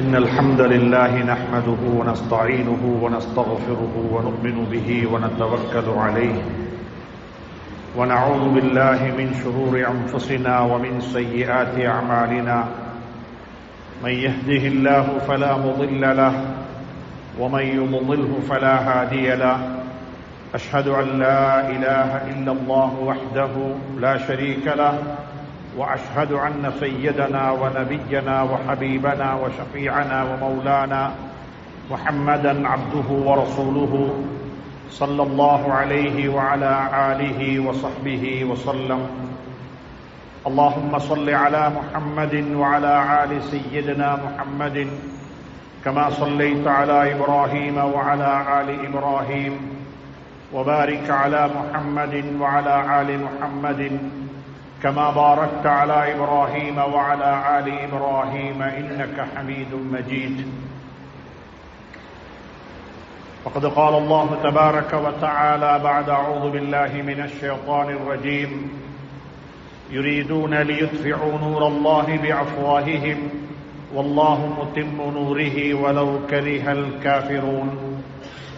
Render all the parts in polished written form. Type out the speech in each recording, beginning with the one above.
إن الحمد لله نحمده ونستعينه ونستغفره ونؤمن به ونتوكل عليه ونعوذ بالله من شرور أنفسنا ومن سيئات أعمالنا من يهده الله فلا مضل له ومن يضلله فلا هادي له أشهد أن لا إله إلا الله وحده لا شريك له وأشهد أن سيدنا ونبينا وحبيبنا وشفيعنا ومولانا محمدا عبده ورسوله صلى الله عليه وعلى آله وصحبه وسلم. اللهم صل على محمد وعلى آل سيدنا محمد كما صليت على إبراهيم وعلى آل إبراهيم وبارك على محمد وعلى آل محمد كما باركت على إبراهيم وعلى آل إبراهيم إنك حميد مجيد. وقد قال الله تبارك وتعالى بعد أعوذ بالله من الشيطان الرجيم يريدون ليطفئوا نور الله بأفواههم والله متم نوره ولو كره الكافرون.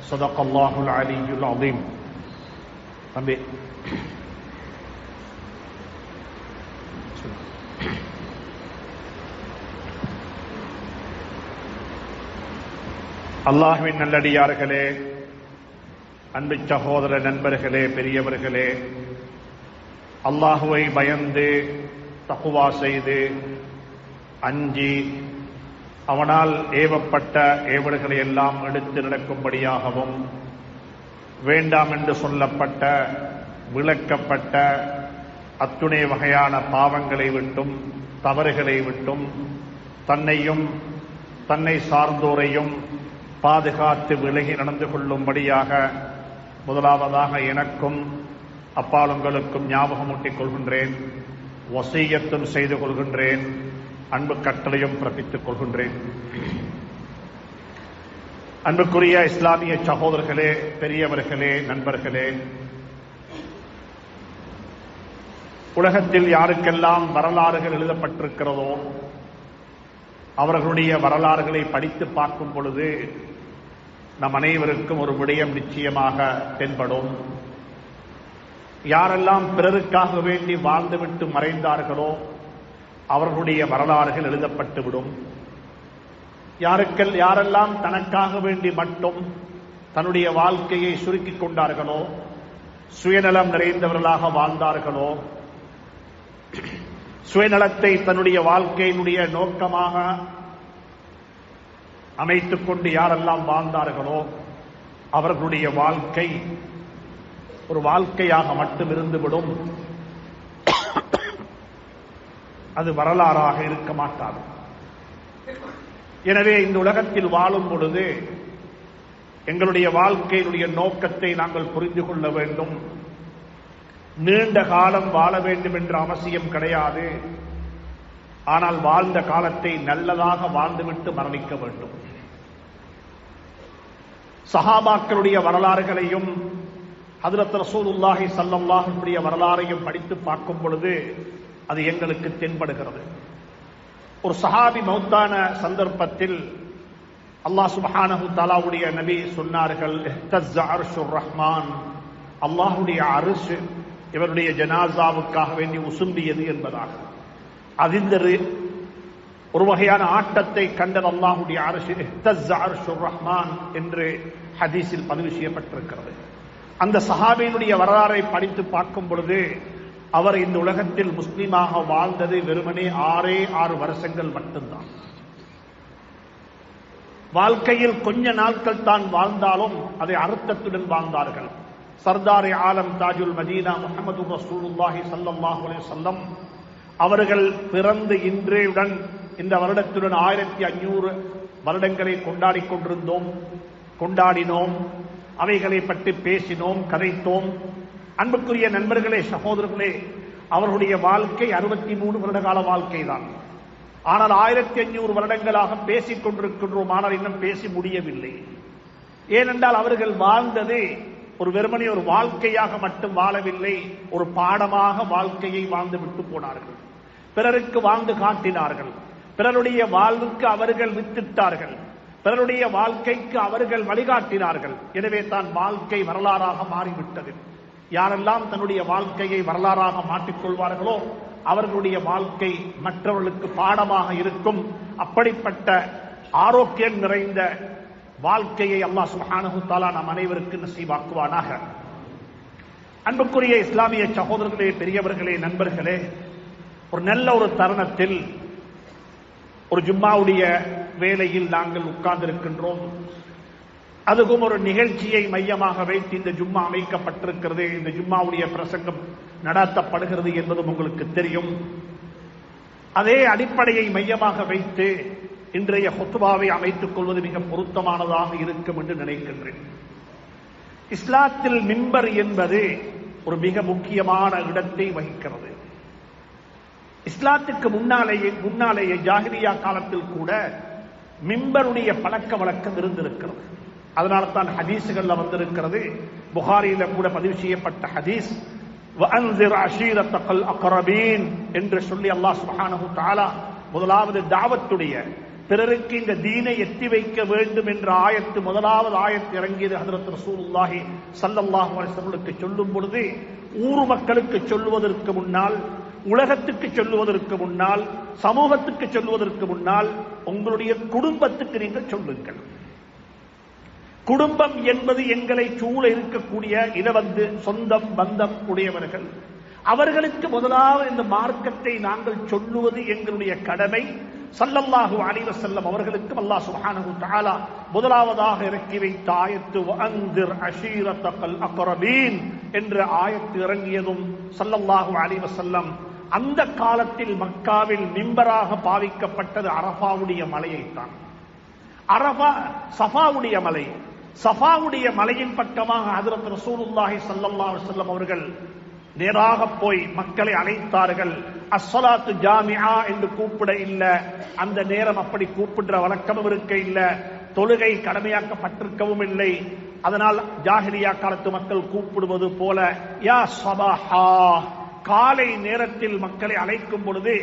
صدق الله العلي العظيم. அல்லாஹ்வின் நல்லடியார்களே, அன்பு சகோதர நண்பர்களே, பெரியவர்களே, அல்லாஹுவை பயந்து தக்வா செய்து அஞ்சி அவனால் ஏவப்பட்ட ஏவல்களை எல்லாம் எடுத்து நடக்கும்படியாகவும் வேண்டாம் என்று சொல்லப்பட்ட விளக்கப்பட்ட அத்துணை வகையான பாவங்களை விட்டும் தவறுகளை விட்டும் தன்னையும் தன்னை சார்ந்தோரையும் பாதுகாத்து விலகி நடந்து கொள்ளும்படியாக முதலாவதாக எனக்கும் அப்பாலுங்களுக்கும் ஞாபகமூட்டிக் கொள்கின்றேன், வசியத்தும் செய்து கொள்கின்றேன், அன்பு கட்டளையும் பிறப்பித்துக் கொள்கின்றேன். அன்புக்குரிய இஸ்லாமிய சகோதரர்களே, பெரியவர்களே, நண்பர்களே, உலகத்தில் யாருக்கெல்லாம் வரலாறுகள் எழுதப்பட்டிருக்கிறதோ அவர்களுடைய வரலாறுகளை படித்து பார்க்கும் பொழுது நம் அனைவருக்கும் ஒரு விடயம் நிச்சயமாக தென்படும். யாரெல்லாம் பிறருக்காக வேண்டி வாழ்ந்துவிட்டு மறைந்தார்களோ அவர்களுடைய வரலாறுகள் எழுதப்பட்டுவிடும். யாரெல்லாம் தனக்காக வேண்டி மட்டும் தன்னுடைய வாழ்க்கையை சுருக்கிக் கொண்டார்களோ, சுயநலம் நிறைந்தவர்களாக வாழ்ந்தார்களோ, சுயநலத்தை தன்னுடைய வாழ்க்கையினுடைய நோக்கமாக அமைத்துக் கொண்டு யாரெல்லாம் வாழ்ந்தார்களோ அவர்களுடைய வாழ்க்கை ஒரு வாழ்க்கையாக மட்டும் இருந்துவிடும். அது வரலாறாக இருக்க மாட்டாது. எனவே இந்த உலகத்தில் வாழும் பொழுது எங்களுடைய வாழ்க்கையினுடைய நோக்கத்தை நாங்கள் புரிந்து கொள்ள வேண்டும். நீண்ட காலம் வாழ வேண்டும் என்ற அவசியம் கிடையாது. ஆனால் வாழ்ந்த காலத்தை நல்லதாக வாழ்ந்துவிட்டு மரணிக்க வேண்டும். சஹாபாக்களுடைய வரலாறுகளையும் ஹஜ்ரத் ரசூலுல்லாஹி ஸல்லல்லாஹு அலைஹி வஸல்லம் வரலாறையும் படித்து பார்க்கும் பொழுது அது எங்களுக்கு தென்படுகிறது. ஒரு சஹாபி மௌத்தான சந்தர்ப்பத்தில் அல்லாஹ் சுப்ஹானஹு தஆலாவுடைய நபி சொன்னார்கள், இஹ்தஸ்ஸ அர்ஷுர் ரஹ்மான், அல்லாஹ்வுடைய அர்ஷ் இவருடைய ஜனாசாவுக்காக வேண்டி உசும்பியது என்பதாக. அதிர்ந்தது, ஒரு வகையான ஆட்டத்தை கண்டது அல்லாஹ்வுடைய அர்ஷ். இஹ்தஸ்ஸ அர்ஷுர் ரஹ்மான் என்று ஹதீஸில் பதிவு செய்யப்பட்டிருக்கிறது. அந்த சஹாபியினுடைய வரலாறை படித்து பார்க்கும் பொழுது அவர் இந்த உலகத்தில் முஸ்லீமாக வாழ்ந்தது வெறுமனே 6 வருஷங்கள் மட்டும்தான். வாழ்க்கையில் கொஞ்ச நாட்கள் தான் வாழ்ந்தாலும் அதை அர்த்தத்துடன் வாழ்ந்தார்கள். சர்தார் ஆலம் தாஜுல் மதீனா முஹம்மது ரசூலுல்லாஹி ஸல்லல்லாஹு அலைஹி வஸல்லம் அவர்கள் பிறந்து இன்றையுடன் இந்த வருடத்துடன் 1500 வருடங்களை கொண்டாடினோம். அவைகளை பற்றி பேசினோம், கதைத்தோம். அன்புக்குரிய நண்பர்களே, சகோதரர்களே, அவர்களுடைய வாழ்க்கை 63 வருட கால வாழ்க்கை தான். ஆனால் 1500 வருடங்களாக பேசிக் கொண்டிருக்கின்றோம். ஆனால் இன்னும் பேசி முடியவில்லை. ஏனென்றால் அவர்கள் வாழ்ந்தது ஒரு வெறுமனே ஒரு வாழ்க்கையாக மட்டும் வாழவில்லை, ஒரு பாடமாக வாழ்க்கையை வாழ்ந்து விட்டு போனார்கள். பிறருக்கு வாழ்ந்து காட்டினார்கள், பிறருடைய வாழ்வுக்கு அவர்கள் வித்திட்டார்கள், பிறருடைய வாழ்க்கைக்கு அவர்கள் வழிகாட்டினார்கள். எனவே தான் வாழ்க்கை வரலாறாக மாறிவிட்டது. யாரெல்லாம் தன்னுடைய வாழ்க்கையை வரலாறாக மாற்றிக்கொள்வார்களோ அவர்களுடைய வாழ்க்கை மற்றவர்களுக்கு பாடமாக இருக்கும். அப்படிப்பட்ட ஆரோக்கியம் நிறைந்த வாழ்க்கையை அல்லாஹ் சுப்ஹானஹு வ தஆலா நம் அனைவருக்கு நசீபாக்குவானாக. அன்புக்குரிய இஸ்லாமிய சகோதரர்களே, பெரியவர்களே, நண்பர்களே, ஒரு நல்ல ஒரு தருணத்தில் ஒரு ஜும்மாவுடைய வேளையில் நாங்கள் உட்கார்ந்திருக்கின்றோம். அதுவும் ஒரு நிகழ்ச்சியை மையமாக வைத்து இந்த ஜும்மா அமைக்கப்பட்டிருக்கிறது. இந்த ஜும்மாவுடைய பிரசங்கம் நடத்தப்படுகிறது என்பதும் உங்களுக்கு தெரியும். அதே அடிப்படையை மையமாக வைத்து இன்றைய ஹுத்பாவை அமைத்துக் கொள்வது மிக பொருத்தமானதாக இருக்கும் என்று நினைக்கின்றேன். இஸ்லாத்தில் மிம்பர் என்பது ஒரு மிக முக்கியமான இடத்தை வகிக்கிறது. இஸ்லாத்துக்கு முன்னாலேயே ஜாஹிலியா காலத்தில் கூட மிம்பருடைய பழக்க வழக்கம் இருந்திருக்கிறது. அதனால தான் ஹதீசுகள்ல வந்திருக்கிறது. புகாரியில கூட பதிவு செய்யப்பட்ட ஹதீஸ், வஅன்சிர் அஷீரத்தகல் அக்ரபீன் என்று சொல்லி அல்லாஹ் சுப்ஹானஹு வ தஆலா முதலாவது தாவத்துடைய பிறருக்கு இந்த தீனை எத்தி வைக்க வேண்டும் என்ற ஆயத்து, முதலாவது ஆயத்து இறங்கியது ஹஜ்ரத் ரசூலுல்லாஹி ஸல்லல்லாஹு அலைஹி வஸல்லம் சொல்லும் பொழுது, ஊர் மக்களுக்கு சொல்லுவதற்கு முன்னால், உலகத்துக்கு சொல்லுவதற்கு முன்னால், சமூகத்துக்கு சொல்லுவதற்கு முன்னால் உங்களுடைய குடும்பத்துக்கு நீங்கள் சொல்லுங்கள். குடும்பம் என்பது எங்களை சூழ இருக்கக்கூடிய இடவந்து சொந்தம் பந்தம் உடையவர்கள். அவர்களுக்கு முதலாவது இந்த மார்க்கத்தை நாங்கள் சொல்லுவது எங்களுடைய கடமை. ஸல்லல்லாஹு அலைஹி வஸல்லம் அவர்களுக்கு அல்லாஹ் சுப்ஹானஹு வ தஆலா முதலாவதாக இறக்கி வைத்த ஆயத்து வஅன்திர் அஷீரத்தகல் அக்ரபீன் என்ற ஆயத்து இறங்கியதும் ஸல்லல்லாஹு அலைஹி வஸல்லம் அந்த காலத்தில் மக்காவில் மிம்பராக பாவிக்கப்பட்டது அரஃபாவுடைய மலையைத்தான். அரஃபா சஃபாவுடைய மலை. சஃபாவுடைய மலையின் பக்கமாக ஹஜ்ரத் ரசூலுல்லாஹி ஸல்லல்லாஹு அலைஹி வஸல்லம் அவர்கள் நேராக போய் மக்களை அழைத்தார்கள். அஸ்ஸலாத்து ஜாமிஆ என்று கூப்பிட இல்ல, அந்த நேரம் அப்படி கூப்பிடுற வழக்கமும் இருக்க இல்ல, தொழுகை கடமையாக்கப்பட்டிருக்கவும் இல்லை. அதனால் ஜாஹிலியா காலத்து மக்கள் கூப்பிடுவது போல யா ஸபாஹா, காலை நேரத்தில் மக்களை அழைக்கும் பொழுது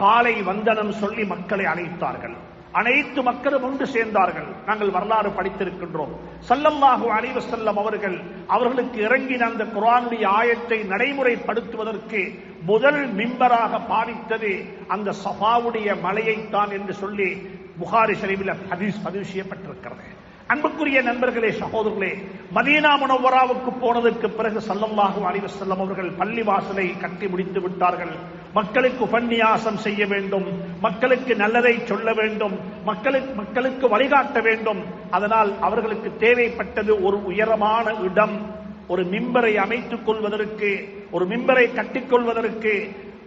காலை வந்தனம் சொல்லி மக்களை அழைத்தார்கள். அனைத்து மக்களும் ஒன்று சேர்ந்தார்கள். நாங்கள் வரலாறு படித்திருக்கின்றோம். ஸல்லல்லாஹு அலைஹி வஸல்லம் அவர்களுக்கு இறங்கின அந்த குர்ஆனுடைய ஆயத்தை நடைமுறைப்படுத்துவதற்கு முதல் மிம்பராக பாவித்தது அந்த ஸஃபாவுடைய மலையைத்தான் என்று சொல்லி புகாரி ஷரீஃபில் ஹதீஸ் பதிவு செய்யப்பட்டிருக்கிறது. அன்புக்குரிய நண்பர்களே, சகோதரர்களே, மதீனா முனவ்வராவுக்கு போனதற்கு பிறகு ஸல்லல்லாஹு அலைஹி வஸல்லம் அவர்கள் பள்ளிவாசலை கட்டி முடித்து விட்டார்கள். மக்களுக்கு உபன்யாசம் செய்ய வேண்டும், மக்களுக்கு நல்லதை சொல்ல வேண்டும், மக்களுக்கு வழிகாட்ட வேண்டும். அதனால் அவர்களுக்கு தேவைப்பட்டது ஒரு உயரமான இடம். ஒரு மிம்பரை அமைத்துக் கொள்வதற்கு, ஒரு மிம்பரை கட்டிக்கொள்வதற்கு,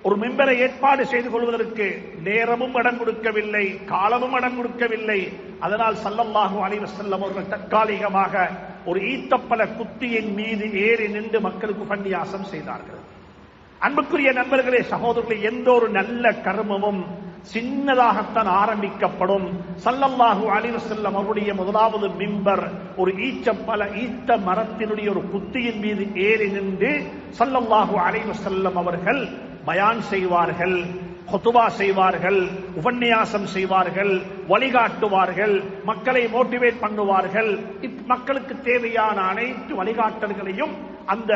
ஒரு மிம்பரை ஏற்பாடு செய்து கொள்வதற்கு நேரமும் இடம் கொடுக்கவில்லை, காலமும் இடம் கொடுக்கவில்லை. அதனால் ஸல்லல்லாஹு அலைஹி வஸல்லம் அவர்கள் தற்காலிகமாக ஒரு ஈத்தப்பல குத்தியின் மீது ஏறி நின்று மக்களுக்கு உபன்யாசம் செய்தார்கள். அன்புக்குரிய நண்பர்களே, சகோதரர்களே, எந்த ஒரு நல்ல கர்மமும் சின்னதாகத்தான் ஆரம்பிக்கப்படும். ஸல்லல்லாஹு அலைஹி வஸல்லம் அவருடைய முதலாவது மிம்பர் ஒரு ஈத்த மரத்தினுடைய ஒரு குத்தியின் மீது ஏறி நின்று ஸல்லல்லாஹு அலைஹி வஸல்லம் அவர்கள் பயான் செய்வார்கள், குத்பா செய்வார்கள், உபன்யாசம் செய்வார்கள், வழிகாட்டுவார்கள், மக்களை மோட்டிவேட் பண்ணுவார்கள். மக்களுக்கு தேவையான அனைத்து வழிகாட்டல்களையும் அந்த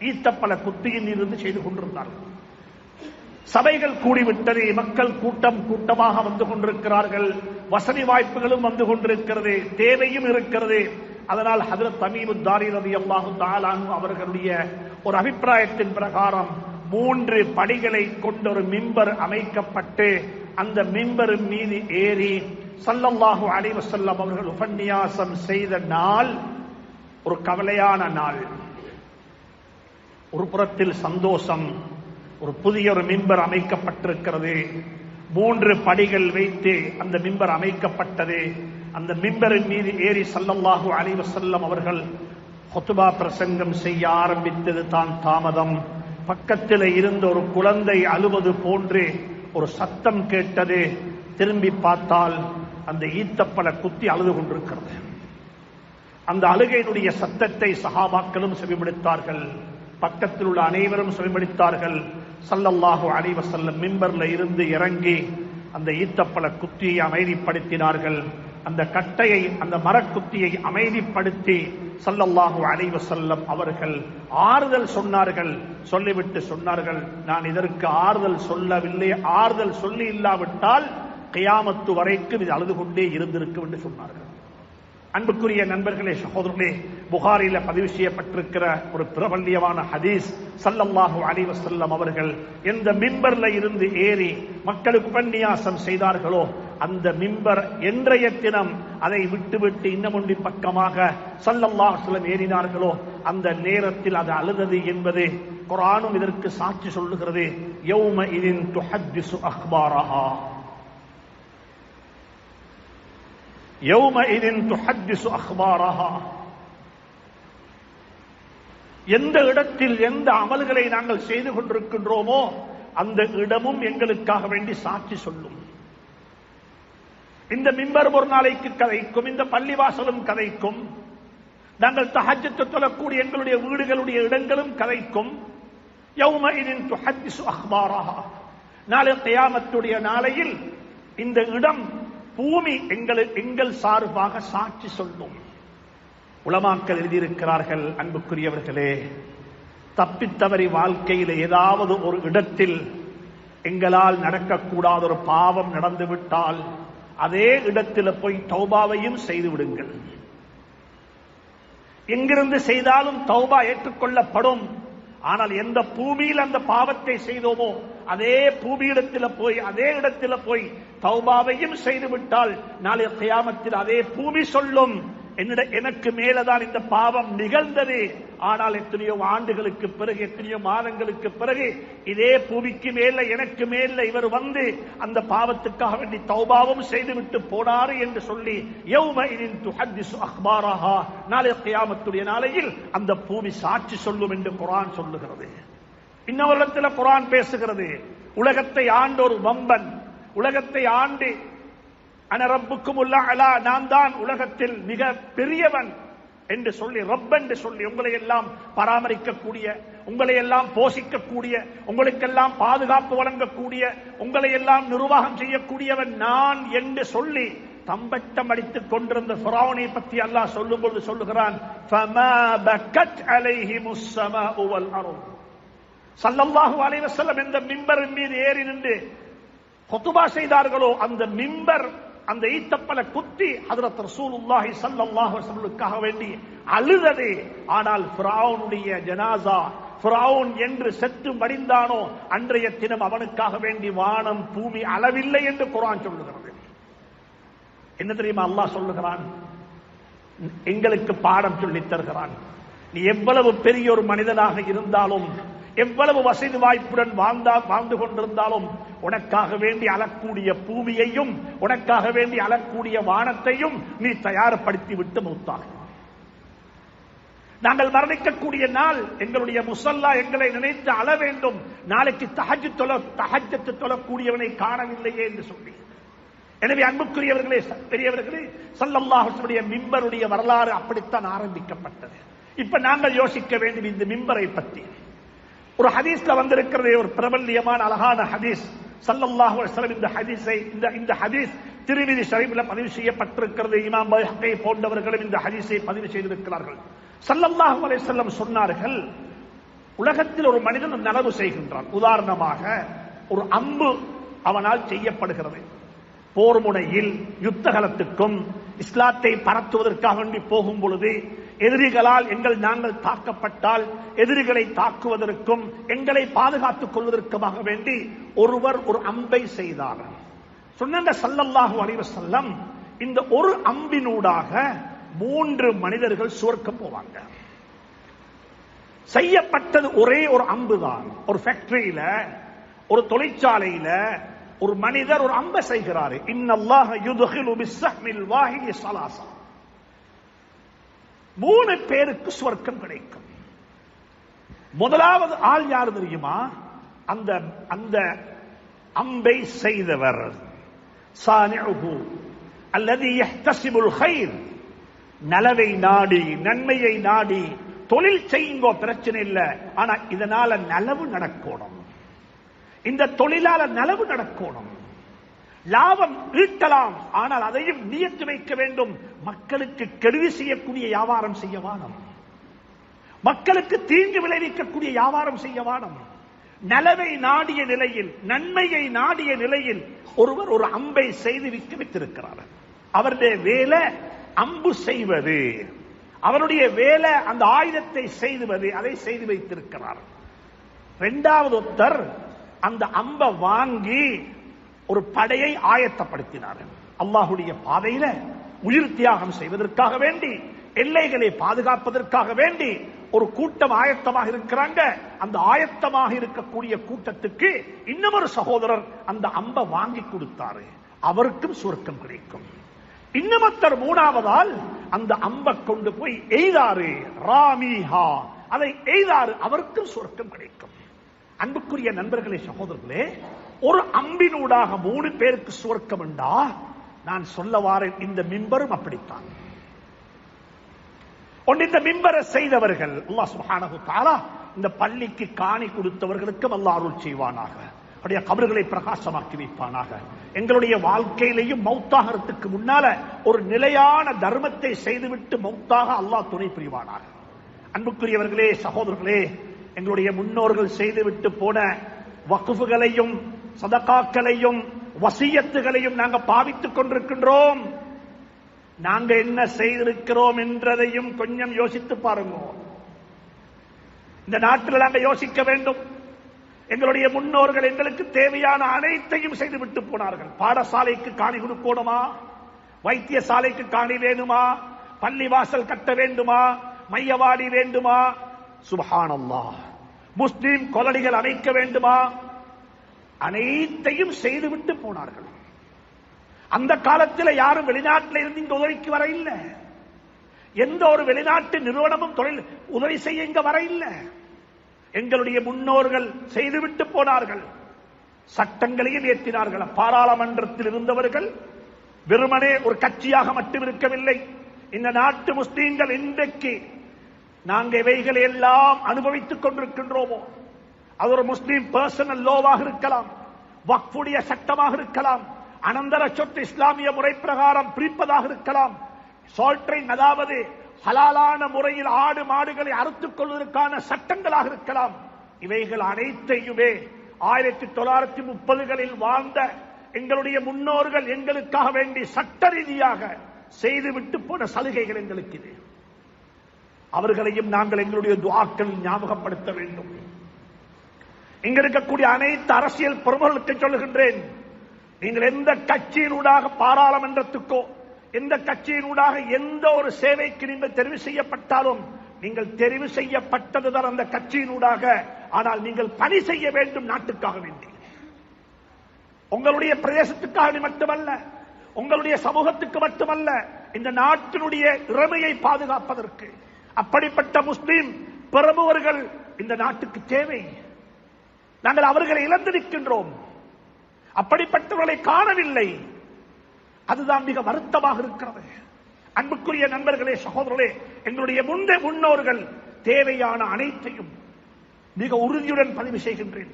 ஈத்தப்பல குத்தியின் இருந்து செய்து கொண்டிருந்தார்கள். சபைகள் கூடிவிட்டது, மக்கள் கூட்டமாக வந்து கொண்டிருக்கிறார்கள், வசதி வாய்ப்புகளும் வந்து கொண்டிருக்கிறது, தேவையும் இருக்கிறது. அதனால் ஹஜ்ரத் தமீமுத் தாரி ரலியல்லாஹு தஆலா அன்ஹு அவர்களுடைய ஒரு அபிப்பிராயத்தின் பிரகாரம் 3 படிகளை கொண்ட ஒரு மிம்பர் அமைக்கப்பட்டு அந்த மிம்பரின் மீது ஏறி ஸல்லல்லாஹு அலைஹி வஸல்லம் அவர்கள் உபன்யாசம் செய்த நாள் ஒரு கவலையான நாள். ஒரு புறத்தில் சந்தோஷம், ஒரு புதிய ஒரு மிம்பர் அமைக்கப்பட்டிருக்கிறது. 3 படிகள் வைத்து அந்த மிம்பர் அமைக்கப்பட்டது. அந்த மிம்பரின் மீது ஏறி ஸல்லல்லாஹு அலைஹி வஸல்லம் அவர்கள் குத்பா பிரசங்கம் செய்ய ஆரம்பித்தது தான் தாமதம். பக்கத்தில் இருந்த ஒரு குழந்தை அழுவது போன்று ஒரு சத்தம் கேட்டது. திரும்பி பார்த்தால் அந்த ஈத்தப்பல குத்தி அழுது கொண்டிருக்கிறது. அந்த அழுகையினுடைய சத்தத்தை சஹாபாக்களும் செவிமடுத்தார்கள். பக்கத்தில் உள்ள அனைவரும் செவிமடித்தார்கள். ஸல்லல்லாஹு அலைஹி வஸல்லம் மிம்பர்ல இருந்து இறங்கி அந்த ஈத்தப்பழ குத்தியை அமைதிப்படுத்தினார்கள். அந்த கட்டையை, அந்த மரக்குத்தியை அமைதிப்படுத்தி ஸல்லல்லாஹு அலைஹி வஸல்லம் அவர்கள் ஆறுதல் சொன்னார்கள். சொல்லிவிட்டு சொன்னார்கள், நான் இதற்கு ஆறுதல் சொல்லவில்லை, ஆறுதல் சொல்லி இல்லாவிட்டால் கியாமத்து வரைக்கும் இது அழுது கொண்டே இருந்திருக்கும் என்று சொன்னார்கள். அன்புக்குரிய நண்பர்களே, சகோதரர்களே, புகாரில பதிவு செய்யப்பட்டிருக்கிற ஒரு பிரபல்யமான ஹதீஸ், ஸல்லல்லாஹு அலைஹி வஸல்லம் அவர்கள் எந்த மிம்பர்ல இருந்து ஏறி மக்களுக்கு உபன்யாசம் செய்தார்களோ அந்த மிம்பர் என்றைய தினம் அதை விட்டுவிட்டு இன்னமுண்டி பக்கமாக ஸல்லல்லாஹு அலைஹி வஸல்லம் ஏறினார்களோ அந்த நேரத்தில் அது அழுதது என்பது குர்ஆனும் இதற்கு சாட்சி சொல்லுகிறது. யௌம இதின் துஹத்திஸு அக்பாரஹா, யௌமஇதின் துஹத்திஸு அக்பாரஹா. எந்த இடத்தில் எந்த அமல்களை நாங்கள் செய்து கொண்டிருக்கின்றோமோ அந்த இடமும் எங்களுக்காக வேண்டி சாட்சி சொல்லும். இந்த மிம்பர் ஒரு நாளைக்கு கதைக்கும், இந்த பள்ளிவாசலும் கதைக்கும், நாங்கள் தஹஜ்ஜத் தொழக்கூடிய எங்களுடைய வீடுகளுடைய இடங்களும் கதைக்கும். யௌமஇதின் துஹத்திஸு அக்பாரஹா. நாளை கியாமத்துடைய நாளையில் இந்த இடம், பூமி எங்கள் சார்பாக சாட்சி சொல்லும். உலமாக்கள் எழுதியிருக்கிறார்கள், அன்புக்குரியவர்களே, தப்பித்தவறி வாழ்க்கையில் ஏதாவது ஒரு இடத்தில் எங்களால் நடக்கக்கூடாத ஒரு பாவம் நடந்துவிட்டால் அதே இடத்தில் போய் தௌபாவையும் செய்து விடுங்கள். எங்கிருந்து செய்தாலும் தௌபா ஏற்றுக்கொள்ளப்படும். ஆனால் எந்த பூமியில் அந்த பாவத்தை செய்தோமோ அதே பூமியிடத்தில் போய், அதே இடத்தில் போய் தௌபாவையும் செய்துவிட்டால் நாளை கியாமத்தில் அதே பூமி சொல்லும், எனக்கு மேலதான் இந்த பாவம் நிகழ்ந்தது. ஆனால் எத்தனையோ ஆண்டுகளுக்கு பிறகு, எத்தனையோ மாதங்களுக்கு பிறகு இதே பூமிக்கு மேல, எனக்கு மேல இவர் வந்து அந்த பாவத்துக்காக வேண்டி தௌபாவும் செய்துவிட்டு போனாரு என்று சொல்லி யௌமஇதின் துஹத்திஸு அக்பாரஹா, நாளை கியாமத்துடைய நாளையில் அந்த பூமி சாட்சி சொல்லும் என்று குர்ஆன் சொல்லுகிறது. இன்னொரு இடத்துல குர்ஆன் பேசுகிறது, உலகத்தை ஆண்ட ஒரு வம்பன், உலகத்தை ஆண்டு அன ரப்புக்குமுல் அலா, நான் தான் உலகத்தில் மிக பெரியவன் என்று சொல்லி, ரப் என்று சொல்லி, உங்களை எல்லாம் பராமரிக்கக்கூடிய, உங்களை எல்லாம் போஷிக்கக்கூடிய, உங்களுக்கெல்லாம் பாதுகாப்பு வழங்கக்கூடிய, உங்களை எல்லாம் நிர்வாகம் செய்யக்கூடியவன் நான் என்று சொல்லி தம்பட்டம் அடித்துக் கொண்டிருந்த ஃபிரௌனை பற்றி அல்லாஹ் சொல்லும்போது சொல்லுகிறான், ஃபமா பக்கத் அலைஹிமுஸ் ஸமாஉ வல் அர்த். ஸல்லல்லாஹு அலைஹி வஸல்லம் எந்த மிம்பரின் மீது ஏறி நின்று குத்பா செய்தார்களோ அந்த மிம்பர், அந்த ஈத்தப்பழ குத்தி ஹஜ்ரத் ரசூலுல்லாஹி ஸல்லல்லாஹு அலைஹி வஸல்லுக்காக வேண்டி அழுதது. ஆனால் ஃபிரௌனுடைய ஜனாஸா, ஃபிரௌன் என்று செத்து மடிந்தானோ அன்றைய தினம் அவனுக்காக வேண்டி வானம் பூமி அளவில்லை என்று குர்ஆன் சொல்லுகிறது. என்ன தெரியுமா அல்லாஹ் சொல்லுகிறான்? எங்களுக்கு பாடம் சொல்லித் தருகிறான். நீ எவ்வளவு பெரிய ஒரு மனிதனாக இருந்தாலும், எவ்வளவு வசதி வாய்ப்புடன் வாழ்ந்து கொண்டிருந்தாலும் உனக்காக வேண்டி அழக்கூடிய பூமியையும் உனக்காக வேண்டி அழக்கூடிய வானத்தையும் நீ தயார்படுத்தி விட்டு மௌத்தாக. நாங்கள் மரணிக்கக்கூடிய நாள் எங்களுடைய முஸல்லா எங்களை நினைத்து அழ வேண்டும். நாளைக்கு தஹஜ்ஜத் தொழக்கூடியவனை காணவில்லையே என்று சொல்லி. எனவே அன்புக்குரியவர்களே, பெரியவர்களே, ஸல்லல்லாஹு அலைஹி வஸல்லம் மிம்பருடைய வரலாறு அப்படித்தான் ஆரம்பிக்கப்பட்டது. இப்ப நாங்கள் யோசிக்க வேண்டும் இந்த மிம்பரை பற்றி. ஒரு ஹதீஸ்ல வந்திருக்கிறது, ஒரு பிரபல்யமான அழகான ஹதீஸ். ஸல்லல்லாஹு அலைஹி வஸல்லம் இந்த ஹதீஸ் திர்மிதி ஷரீஃபில் பதிவு செய்யப்பட்டிருக்கிறது. இமாம் பைஹகி போன்றவர்களும் இந்த ஹதீஸை பதிவு செய்திருக்கிறார்கள். ஸல்லல்லாஹு அலைஹி வஸல்லம் சொன்னார்கள், உலகத்தில் ஒரு மனிதன் நனவு செய்கின்றான். உதாரணமாக ஒரு அம்பு அவனால் செய்யப்படுகிறது. போர் முனையில் யுத்தகலத்துக்கும் இஸ்லாத்தை பரத்துவதற்காக வேண்டி போகும் பொழுது எதிரிகளால் நாங்கள் தாக்கப்பட்டால் எதிரிகளை தாக்குவதற்கும் எங்களை பாதுகாத்துக் கொள்வதற்குமாக வேண்டி ஒருவர் ஒரு அம்பை செய்தார். சொன்ன ஸல்லல்லாஹு அலைஹி வஸல்லம், இந்த ஒரு அம்பினூடாக 3 மனிதர்கள் சுவர்க்கம் போவாங்க. செய்யப்பட்டது ஒரே ஒரு அம்புதான். ஒரு ஃபேக்டரியில, ஒரு தொழிற்சாலையில ஒரு மனிதர் ஒரு அம்பை செய்கிறாரு. இன்னல்லாஹ யுத்கிலு பிஸ்ஸஹ்மில் வாஹிதி ஸலாஸா. 3 பேருக்கு சுவர்க்கம் கிடைக்கும். முதலாவது ஆள் யார் தெரியுமா? அந்த அம்பை செய்தவர். சானிஉஹு அல்லதி யஹ்தஸிபுல் கைர், நலவை நாடி, நன்மையை நாடி தொழில் செய்யுங்கோ, பிரச்சனை இல்லை. ஆனா இதனால நலவு நடக்கணும், இந்த தொழிலால நலவு நடக்கணும். லாபம் ஈட்டலாம், ஆனால் அதையும் நியத்து வைக்க வேண்டும். மக்களுக்கு கெடுதி செய்யக்கூடிய வியாபாரம் செய்ய வேணும், மக்களுக்கு தீங்கு விளைவிக்கக்கூடிய வியாபாரம் செய்ய வேணும். நலவை நாடிய நிலையில், நன்மையை நாடிய நிலையில் ஒருவர் ஒரு அம்பை செய்து விற்க வைத்திருக்கிறார். அவருடைய வேலை அம்பு செய்வது, அவருடைய வேலை அந்த ஆயுதத்தை செய்துவது, அதை செய்து வைத்திருக்கிறார். இரண்டாவது ஒருத்தர் அந்த அம்பை வாங்கி ஒரு படையை ஆயத்தப்படுத்தினார். அல்லாஹுடைய பாதையில உயிர் தியாகம் செய்வதற்காக வேண்டி, எல்லைகளை பாதுகாப்பதற்காக வேண்டி ஒரு கூட்டம் ஆயத்தமாக இருக்கிறாங்க. அந்த ஆயத்தமாக இருக்கக்கூடிய கூட்டத்துக்கு இன்னமொரு சகோதரர் அந்த அம்பை வாங்கி கொடுத்தாரு, அவருக்கும் சுவர்க்கம் கிடைக்கும். இன்னமொருத்தர் மூணாவதால் அந்த அம்பை கொண்டு போய் எய்தாரு, ராமிஹா, அதை எய்தாரு, அவருக்கும் சுவர்க்கம் கிடைக்கும். அன்புக்குரிய நண்பர்களே, சகோதரர்களே, ஒரு அம்பினூடாக 3 பேருக்கு சுவர்க்கம் உண்டா? நான் சொல்ல வாரேன், இந்த மிம்பரும் அப்படித்தான். இந்த மிம்பரை செய்தவர்கள் அல்லாஹ் சுப்ஹானஹு வ தஆலா இந்த பள்ளிக்கு காணி கொடுத்தவர்களுக்கு அல்லாஹ் அருள் செய்வானாக, அவருடைய கபர்களை பிரகாசமாக்கி வைப்பானாக. எங்களுடைய வாழ்க்கையிலேயும் மௌத்தாகிறதுக்கு முன்னால ஒரு நிலையான தர்மத்தை செய்துவிட்டு மௌத்தாக அல்லாஹ் துணை புரிவானாக. அன்புக்குரியவர்களே, சகோதரர்களே, எங்களுடைய முன்னோர்கள் செய்துவிட்டு போன வக்ஃபுகளையும் சதகாக்களையும் வசியத்துகளையும் நாங்கள் பாவித்துக் கொண்டிருக்கின்றோம். நாங்க என்ன செய்திருக்கிறோம் என்றதையும் கொஞ்சம் யோசித்து பாருங்க. இந்த நாட்டில் நாங்கள் யோசிக்க வேண்டும். எங்களுடைய முன்னோர்கள் எங்களுக்கு தேவையான அனைத்தையும் செய்துவிட்டு போனார்கள். பாடசாலைக்கு காணி கொடுக்கணுமா, வைத்தியசாலைக்கு காணி வேணுமா, பள்ளிவாசல் கட்ட வேண்டுமா, மையவாடி வேண்டுமா, சுப்ஹானல்லாஹ், முஸ்லிம் கொலடிகள் அமைக்க வேண்டுமா, அனைத்தையும் செய்துவிட்டு போனார்கள். அந்த காலத்தில் யாரும் வெளிநாட்டில் இருந்து இங்க உதவிக்கு வர இல்லை, எந்த ஒரு வெளிநாட்டு நிறுவனமும் தொழில் உதவி செய்ய இங்க வர இல்லை. எங்களுடைய முன்னோர்கள் செய்துவிட்டு போனார்கள். சட்டங்களையும் ஏற்றினார்கள். பாராளுமன்றத்தில் இருந்தவர்கள் வெறுமனே ஒரு கட்சியாக மட்டும் இருக்கவில்லை. இந்த நாட்டு முஸ்லீம்கள் இன்றைக்கு நாங்கள் இவைகளை எல்லாம் அனுபவித்துக் கொண்டிருக்கின்றோமோ, அது ஒரு முஸ்லீம் பர்சனல் லோவாக இருக்கலாம், வக்ஃபுடைய சட்டமாக இருக்கலாம், அனந்தர சொத்து இஸ்லாமிய முறை பிரகாரம் பிரிப்பதாக இருக்கலாம், சால்ட்ரைன் அதாவது ஹலாலான முறையில் ஆடு மாடுகளை அறுத்துக் கொள்வதற்கான சட்டங்களாக இருக்கலாம். இவைகள் அனைத்தையுமே 1930களில் வாழ்ந்த எங்களுடைய முன்னோர்கள் எங்களுக்காக வேண்டி சட்ட ரீதியாக செய்துவிட்டு போன சலுகைகள் எங்களுக்கு இது. அவர்களையும் நாங்கள் எங்களுடைய துஆக்கள் ஞாபகப்படுத்த வேண்டும். இங்க இருக்கக்கூடிய அனைத்து அரசியல் பிரமுகர்களுக்கு சொல்லுகின்றேன், நீங்கள் எந்த கட்சியினூடாக பாராளுமன்றத்துக்கோ எந்த கட்சியினூடாக எந்த ஒரு சேவைக்கு நீங்கள் தெரிவு செய்யப்பட்டாலும், நீங்கள் தெரிவு செய்யப்பட்டதுதான் அந்த கட்சியினூடாக. ஆனால் நீங்கள் பணி செய்ய வேண்டும் நாட்டுக்காக வேண்டி, உங்களுடைய பிரதேசத்துக்காக மட்டுமல்ல, உங்களுடைய சமூகத்துக்கு மட்டுமல்ல, இந்த நாட்டினுடைய இறைமையை பாதுகாப்பதற்கு. அப்படிப்பட்ட முஸ்லீம் பிரமுகர்கள் இந்த நாட்டுக்கு தேவை. நாங்கள் அவர்களை இழந்து நிற்கின்றோம், அப்படிப்பட்டவர்களை காணவில்லை. அதுதான் மிக வருத்தமாக இருக்கிறது. அன்புக்குரிய நண்பர்களே, சகோதரர்களே, எங்களுடைய முன்னோர்கள் தேவையான அனைத்தையும் மிக உறுதியுடன் பதிவு செய்கின்றேன்.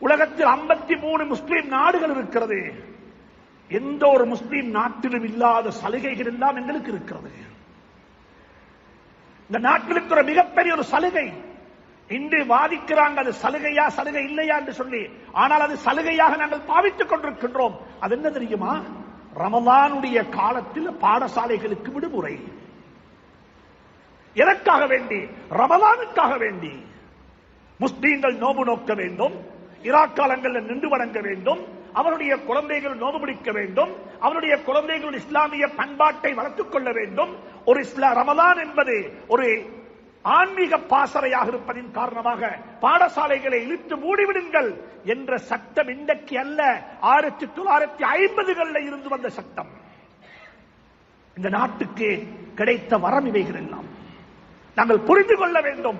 உலகத்தில் 53 முஸ்லீம் நாடுகள் இருக்கிறது. எந்த ஒரு முஸ்லீம் நாட்டிலும் இல்லாத சலுகைகள் எல்லாம் எங்களுக்கு இருக்கிறது. இந்த நாட்டில் இருக்கிற மிகப்பெரிய ஒரு சலுகை இன்று வாதிக்கிறாங்க, அது சலுகையா சலுகை இல்லையா என்று சொல்லி. ஆனால் அது சலுகையாக நாங்கள் பாவித்துக் கொண்டிருக்கின்றோம். அது என்ன தெரியுமா? ரமலானுடைய காலத்தில் பாடசாலைகளுக்கு விடுமுறை. எதற்காக வேண்டி? ரமலானுக்காக வேண்டி. முஸ்லீம்கள் நோம்பு நோக்க வேண்டும், இராக் காலங்களில் நின்று வணங்க வேண்டும், அவருடைய குழந்தைகள் நோம்பு பிடிக்க வேண்டும், அவருடைய குழந்தைகள் இஸ்லாமிய பண்பாட்டை வளர்த்துக் கொள்ள வேண்டும். ஒரு ரமலான் என்பது ஒரு ஆன்மீக பாசறையாக இருப்பதின் காரணமாக பாடசாலைகளை இழுத்து மூடிவிடுங்கள் என்ற சட்டம் இன்றைக்கு அல்ல, 1950களில் இருந்து வந்த சட்டம். இந்த நாட்டுக்கு கிடைத்த வரம் இவைகள் எல்லாம் நாங்கள் புரிந்து கொள்ள வேண்டும்.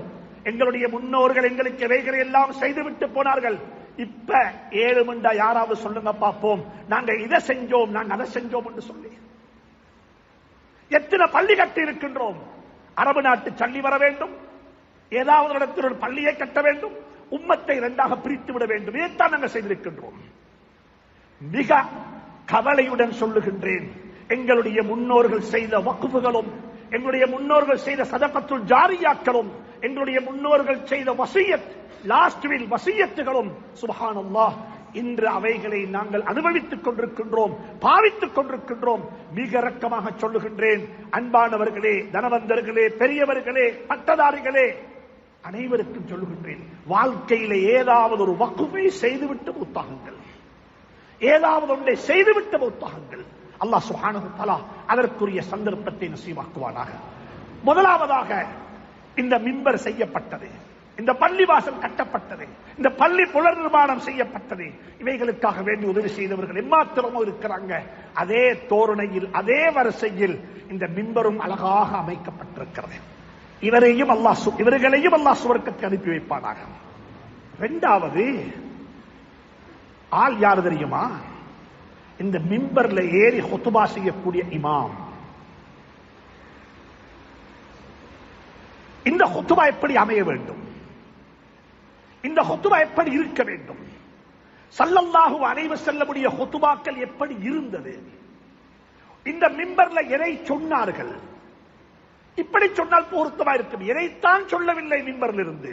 எங்களுடைய முன்னோர்கள் எங்களுக்கு இவைகளை எல்லாம் செய்துவிட்டு போனார்கள். இப்ப 7 மண்டா யாராவது சொல்லுங்க பார்ப்போம், நாங்க இதை செஞ்சோம், நாங்க அதை செஞ்சோம் என்று சொல்லி. எத்தனை பள்ளி கட்டி இருக்கின்றோம். அரபு நாட்டு சல்லி வர வேண்டும், ஏதாவது இடத்தில் ஒரு பள்ளியை கட்ட வேண்டும், உம்மத்தை இரண்டாக பிரித்து விட வேண்டும். இதைத்தான் நாங்கள் செய்திருக்கின்றோம். மிக கவலையுடன் சொல்லுகின்றேன், எங்களுடைய முன்னோர்கள் செய்த வக்ஃபுகளும், எங்களுடைய முன்னோர்கள் செய்த சதகத்துல் ஜாரியாக்களும், எங்களுடைய முன்னோர்கள் செய்த வசியத், லாஸ்ட் வில் வசியத்துகளும் சுப்ஹானல்லாஹ், இன்று அவைகளை நாங்கள் அனுபவித்துக் கொண்டிருக்கின்றோம், பாவித்துக் கொண்டிருக்கின்றோம். மிக இரக்கமாக சொல்லுகின்றேன், அன்பானவர்களே, தனவந்தர்களே, பெரியவர்களே, பட்டதாரிகளே, அனைவருக்கும் சொல்லுகின்றேன், வாழ்க்கையிலே ஏதாவது ஒரு வக்ஃபை செய்துவிட்டு மூத்தாகுங்கள், ஏதாவது ஒன்றை செய்துவிட்டு மூத்தாகுங்கள். அல்லாஹ் சுப்ஹானஹு வ தஆலா அதற்குரிய சந்தர்ப்பத்தை நசீபாக்குவானாக. முதலாவதாக இந்த மிம்பர் செய்யப்பட்டது, இந்த பள்ளிவாசல் கட்டப்பட்டது, இந்த பள்ளி புனர் நிர்மாணம் செய்யப்பட்டது, இவைகளுக்காக வேண்டி உதவி செய்தவர்கள் எம்மாத்திரமோ இருக்கிறாங்க. அதே தோரணையில், அதே வரிசையில் இந்த மிம்பரும் அழகாக அமைக்கப்பட்டிருக்கிறது. இவர்களையும் அல்லாஹ் சுவர்க்கத்தை அனுப்பி வைப்பானாக. இரண்டாவது ஆள் யார் தெரியுமா? இந்த மிம்பர்ல ஏறி ஹுத்பா செய்யக்கூடிய இமாம். இந்த ஹுத்பா எப்படி அமைய வேண்டும், இந்த ஹுத்பா எப்படி இருக்க வேண்டும், ஸல்லல்லாஹு அலைஹி வஸல்லமுடைய ஹுத்பாக்கள் எப்படி இருந்தது, இந்த மிம்பர்ல எதை சொன்னார்கள், இப்படி சொன்னால் பொருத்தமா இருக்கும். எதைத்தான் சொல்லவில்லை மிம்பரில் இருந்து.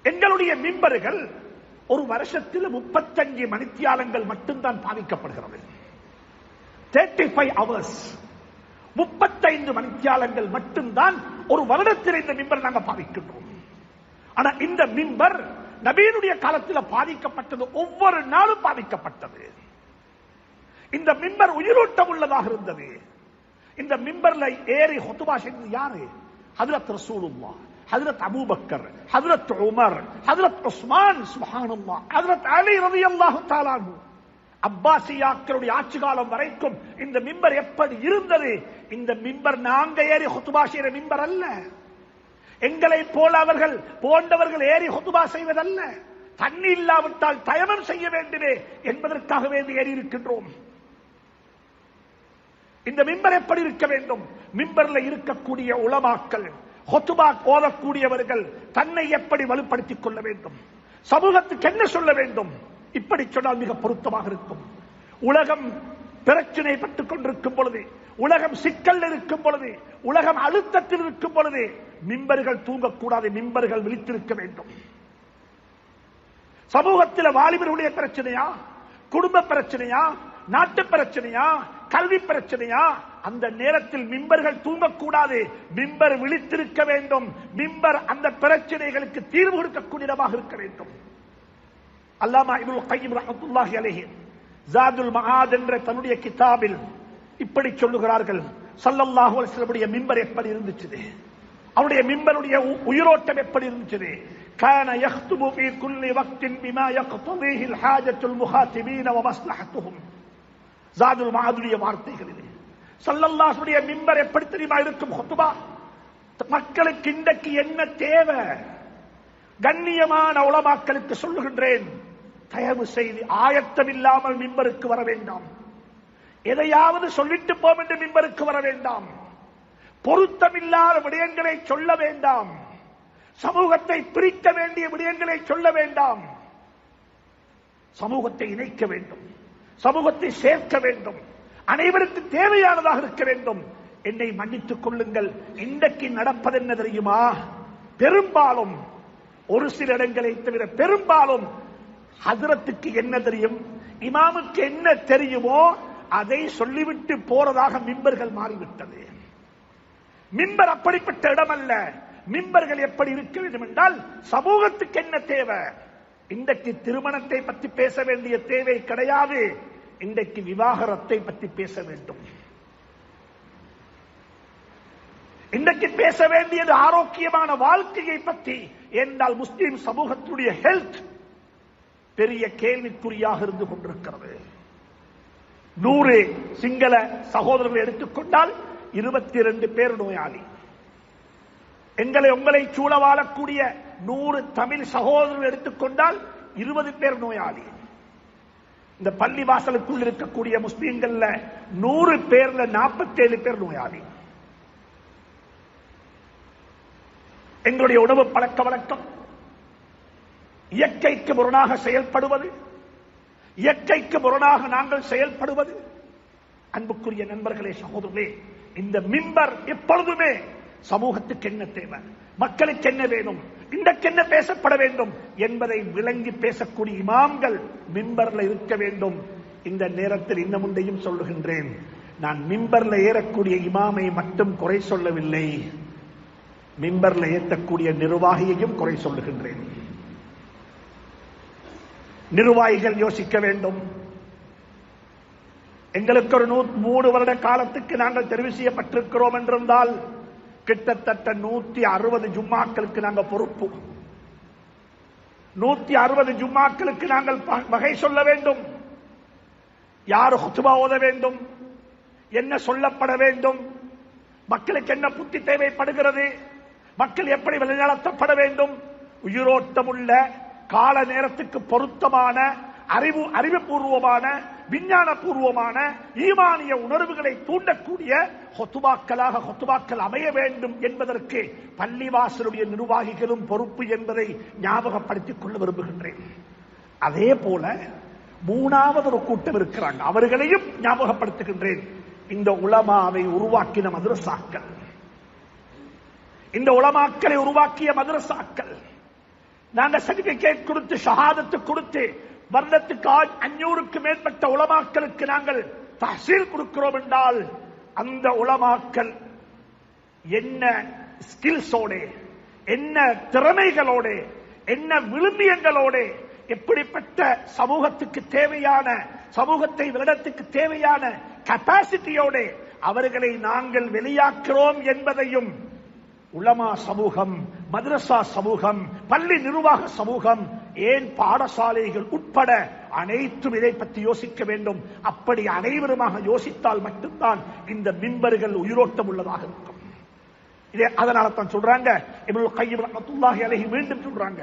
எங்களுடைய மிம்பர்கள் ஒரு வருஷத்தில் 35 மணித்தியாலங்கள் மட்டும்தான் பாதிக்கப்படுகிறது. 35 hours, 35 மணித்தியாலங்கள் மட்டும்தான் ஒரு வருடத்தில் இந்த மிம்பர் நாங்கள் பாதிக்கின்றோம். ஆனா இந்த மிம்பர் நபியினுடைய காலத்தில் பாதிக்கப்பட்டது, ஒவ்வொரு நாளும் பாதிக்கப்பட்டது. இந்த மிம்பர் உயிரோட்டம் உள்ளதாக இருந்தது. இந்த மிம்பர்ல ஏறி ஹுத்பா செய்தது யாரு? ஹஜ்ரத் ரசூலுல்லாஹ், ஹஜ்ரத் அபூபக்கர், ஹஜ்ரத் உமர், ஹஜ்ரத் உஸ்மான், சுப்ஹானல்லாஹ், ஹஜ்ரத் அலி ரலியல்லாஹு தஆலா அன்ஹு. அப்பாசியாக்களுடைய ஆட்சி காலம் வரைக்கும் இந்த மிம்பர் எப்படி இருந்தது? இந்த மிம்பர் நாங்க ஏறி ஹுத்பா செய்கிற மிம்பர் அல்ல. எங்களை போல அவர்கள் போன்றவர்கள் ஏறி ஹுத்பா செய்வதல்ல. தண்ணி இல்லாவிட்டால் தயமம் செய்ய வேண்டுமே என்பதற்காக வேண்டி ஏறி இருக்கின்றோம். இந்த மிம்பர் எப்படி இருக்க வேண்டும்? மிம்பர்ல இருக்கக்கூடிய உலமாக்கள், ஹுத்பா ஓதக்கூடியவர்கள் தன்னை எப்படி வலுப்படுத்திக் கொள்ள வேண்டும், சமூகத்துக்கு என்ன சொல்ல வேண்டும், இப்படி சொன்னால் மிக பொருத்தமாக இருக்கும். உலகம் பிரச்சனை பட்டுக் கொண்டிருக்கும் பொழுது, உலகம் சிக்கல் இருக்கும் பொழுது, உலகம் அழுத்தத்தில் இருக்கும் பொழுது மிம்பர்கள் தூங்கக்கூடாது, மிம்பர்கள் விழித்திருக்க வேண்டும். சமூகத்தில் வாலிபர்களுடைய பிரச்சனையா, குடும்ப பிரச்சனையா, நாட்டு பிரச்சனையா, கல்வி பிரச்சனையா, அந்த நேரத்தில் மிம்பர்கள் தூங்கக்கூடாது, மிம்பர் விழித்திருக்க வேண்டும். மிம்பர் அந்த பிரச்சனைகளுக்கு தீர்வு கொடுக்கக்கூடியதாக இருக்க வேண்டும். அல்லாமா இப்னுல் கய்யிம் ரஹ்மத்துல்லாஹி அலைஹி ஜாதுல் மஆத் என்ற தன்னுடைய கிதாபில் இப்படி சொல்லுகிறார்கள், ஸல்லல்லாஹு அலைஹி வஸல்லம் மிம்பர் எப்படி இருந்துச்சு, அவருடைய மிம்பருடைய உயிரோட்டம் எப்படி இருந்துச்சு. கான யக்துபு ஃபீ குல்லி வக்தின் பிமா யக்ததீஹி அல் ஹாஜத்துல் முஹாத்திபீன வ மஸ்லஹத்துஹும். ஜாதுல் மஆதுடைய வார்த்தைகளில் ஸல்லல்லாஹு அலைஹி வஸல்லம் மிம்பர் எப்படி தெரியுமா இருக்கும்? ஹுத்பா, மக்களுக்கு இன்றைக்கு என்ன தேவை? கண்ணியமான உலமாக்களுக்கு சொல்லுகின்றேன், தயவு செய்து ஆயத்தம் இல்லாமல் மிம்பருக்கு வர வேண்டாம். எதையாவது சொல்லிட்டு போம் என்று மிம்பருக்கு வர வேண்டாம். பொருத்தமில்லாத விடயங்களை சொல்ல வேண்டாம். சமூகத்தை பிரிக்க வேண்டிய விடயங்களை சொல்ல வேண்டாம். சமூகத்தை இணைக்க வேண்டும், சமூகத்தை சேர்க்க வேண்டும், அனைவருக்கு தேவையானதாக இருக்க வேண்டும். என்னை மன்னித்துக் கொள்ளுங்கள், இன்றைக்கு நடப்பது என்ன தெரியுமா? பெரும்பாலும், ஒரு சில இடங்களை தவிர பெரும்பாலும் ஹஜ்ரத்துக்கு என்ன தெரியும், இமாமுக்கு என்ன தெரியுமோ அதை சொல்லிவிட்டு போறதாக மிம்பர்கள் மாறிவிட்டது. மிம்பர் அப்படிப்பட்ட இடம் அல்ல. மிம்பர்கள் எப்படி இருக்க வேண்டும் என்றால், சமூகத்துக்கு என்ன தேவை? இன்றைக்கு திருமணத்தை பற்றி பேச வேண்டிய தேவை கிடையாது, இன்றைக்கு விவாகரத்தை பற்றி பேச வேண்டும். இன்றைக்கு பேச வேண்டியது ஆரோக்கியமான வாழ்க்கையை பற்றி. என்றால் முஸ்லிம் சமூகத்துடைய ஹெல்த் பெரிய கேள்விக்குறியாக இருந்து கொண்டிருக்கிறது. 100 சிங்கள சகோதரர்களை எடுத்துக்கொண்டால் 22 பேர் நோயாளி. உங்களை சூழ வாழக்கூடிய 100 தமிழ் சகோதரர்கள் எடுத்துக்கொண்டால் 20 பேர் நோயாளி. இந்த பள்ளி வாசலுக்குள் இருக்கக்கூடிய முஸ்லீம்கள்ல 100 பேர்ல 47 பேர் நோயாளி. எங்களுடைய உணவு பழக்க வழக்கம் இயற்கைக்கு முரணாக செயல்படுவது, இயற்கைக்கு முரணாக நாங்கள் செயல்படுவது. அன்புக்குரிய நண்பர்களே, சகோதரர்களே, இந்த மிம்பர் எப்பொழுதுமே சமூகத்துக்கு என்ன தேவை, மக்களுக்கு என்ன வேணும், இன்றைக்கு என்ன பேசப்பட வேண்டும் என்பதை விளங்கி பேசக்கூடிய இமாம்கள் மிம்பர்ல இருக்க வேண்டும். இந்த நேரத்தில் இன்னும் ஒன்றையும் சொல்லுகின்றேன். நான் மிம்பர்ல ஏறக்கூடிய இமாமை மட்டும் குறை சொல்லவில்லை, மிம்பர்ல ஏற்றக்கூடிய நிர்வாகியையும் குறை சொல்லுகின்றேன். நிர்வாகிகள் யோசிக்க வேண்டும். எங்களுக்கு ஒரு 3 வருட காலத்துக்கு நாங்கள் தெரிவு செய்யப்பட்டிருக்கிறோம் என்றிருந்தால் கிட்டத்தட்ட 160 ஜும்மாக்களுக்கு நாங்கள் பொறுப்பு. 160 ஜும்மாக்களுக்கு நாங்கள் வகை சொல்ல வேண்டும். யார் ஹுத்பா ஓத வேண்டும், என்ன சொல்லப்பட வேண்டும், மக்களுக்கு என்ன புத்தி தேவைப்படுகிறது, மக்கள் எப்படி வழிநடத்தப்பட வேண்டும், உயிரோட்டமுள்ள கால நேரத்துக்கு பொருத்தமான அறிவுபூர்வமான விஞ்ஞான பூர்வமான ஈமானிய உணர்வுகளை தூண்டக்கூடிய ஹுத்பாக்கள் அமைய வேண்டும் என்பதற்கு பள்ளிவாசலுடைய நிர்வாகிகளும் பொறுப்பு என்பதை ஞாபகப்படுத்திக் கொள்ள விரும்புகின்றேன். அதே போல 3வது ஒரு கூட்டம் இருக்கிறாங்க, அவர்களையும் ஞாபகப்படுத்துகின்றேன். இந்த உலமாவை உருவாக்கின மதரசாக்கள், இந்த உலமாக்களை உருவாக்கிய மதரசாக்கள், நாங்க சர்டிபிகேட் கொடுத்து ஷஹாதத்து கொடுத்து வருடத்துக்கு 500க்கு மேற்பட்ட உலமாக்களுக்கு நாங்கள் தஹ்சீல் கொடுக்கிறோம் என்றால் அந்த உலமாக்கள் என்ன ஸ்கில்ஸோட, என்ன திறமைகளோட, என்ன விழுமியங்களோட, எப்படிப்பட்ட சமூகத்துக்கு தேவையான, சமூகத்தை வருடத்துக்கு தேவையான கெப்பாசிட்டியோட அவர்களை நாங்கள் வெளியாக்குறோம் என்பதையும் உலமா சமூகம், மதரசா சமூகம், பள்ளி நிர்வாக சமூகம், ஏன் பாடசாலைகள் உட்பட அனைத்தும் இதை பற்றி யோசிக்க வேண்டும். அப்படி அனைவருமாக யோசித்தால் மட்டும்தான் இந்த மிம்பர்கள் உயிரோட்டம் உள்ளதாக இருக்கும். அதனால தான் சொல்றாங்க, இப்னுல் கய்யிம் ரஹ்மத்துல்லாஹி அலைஹி மீண்டும் சொல்றாங்க,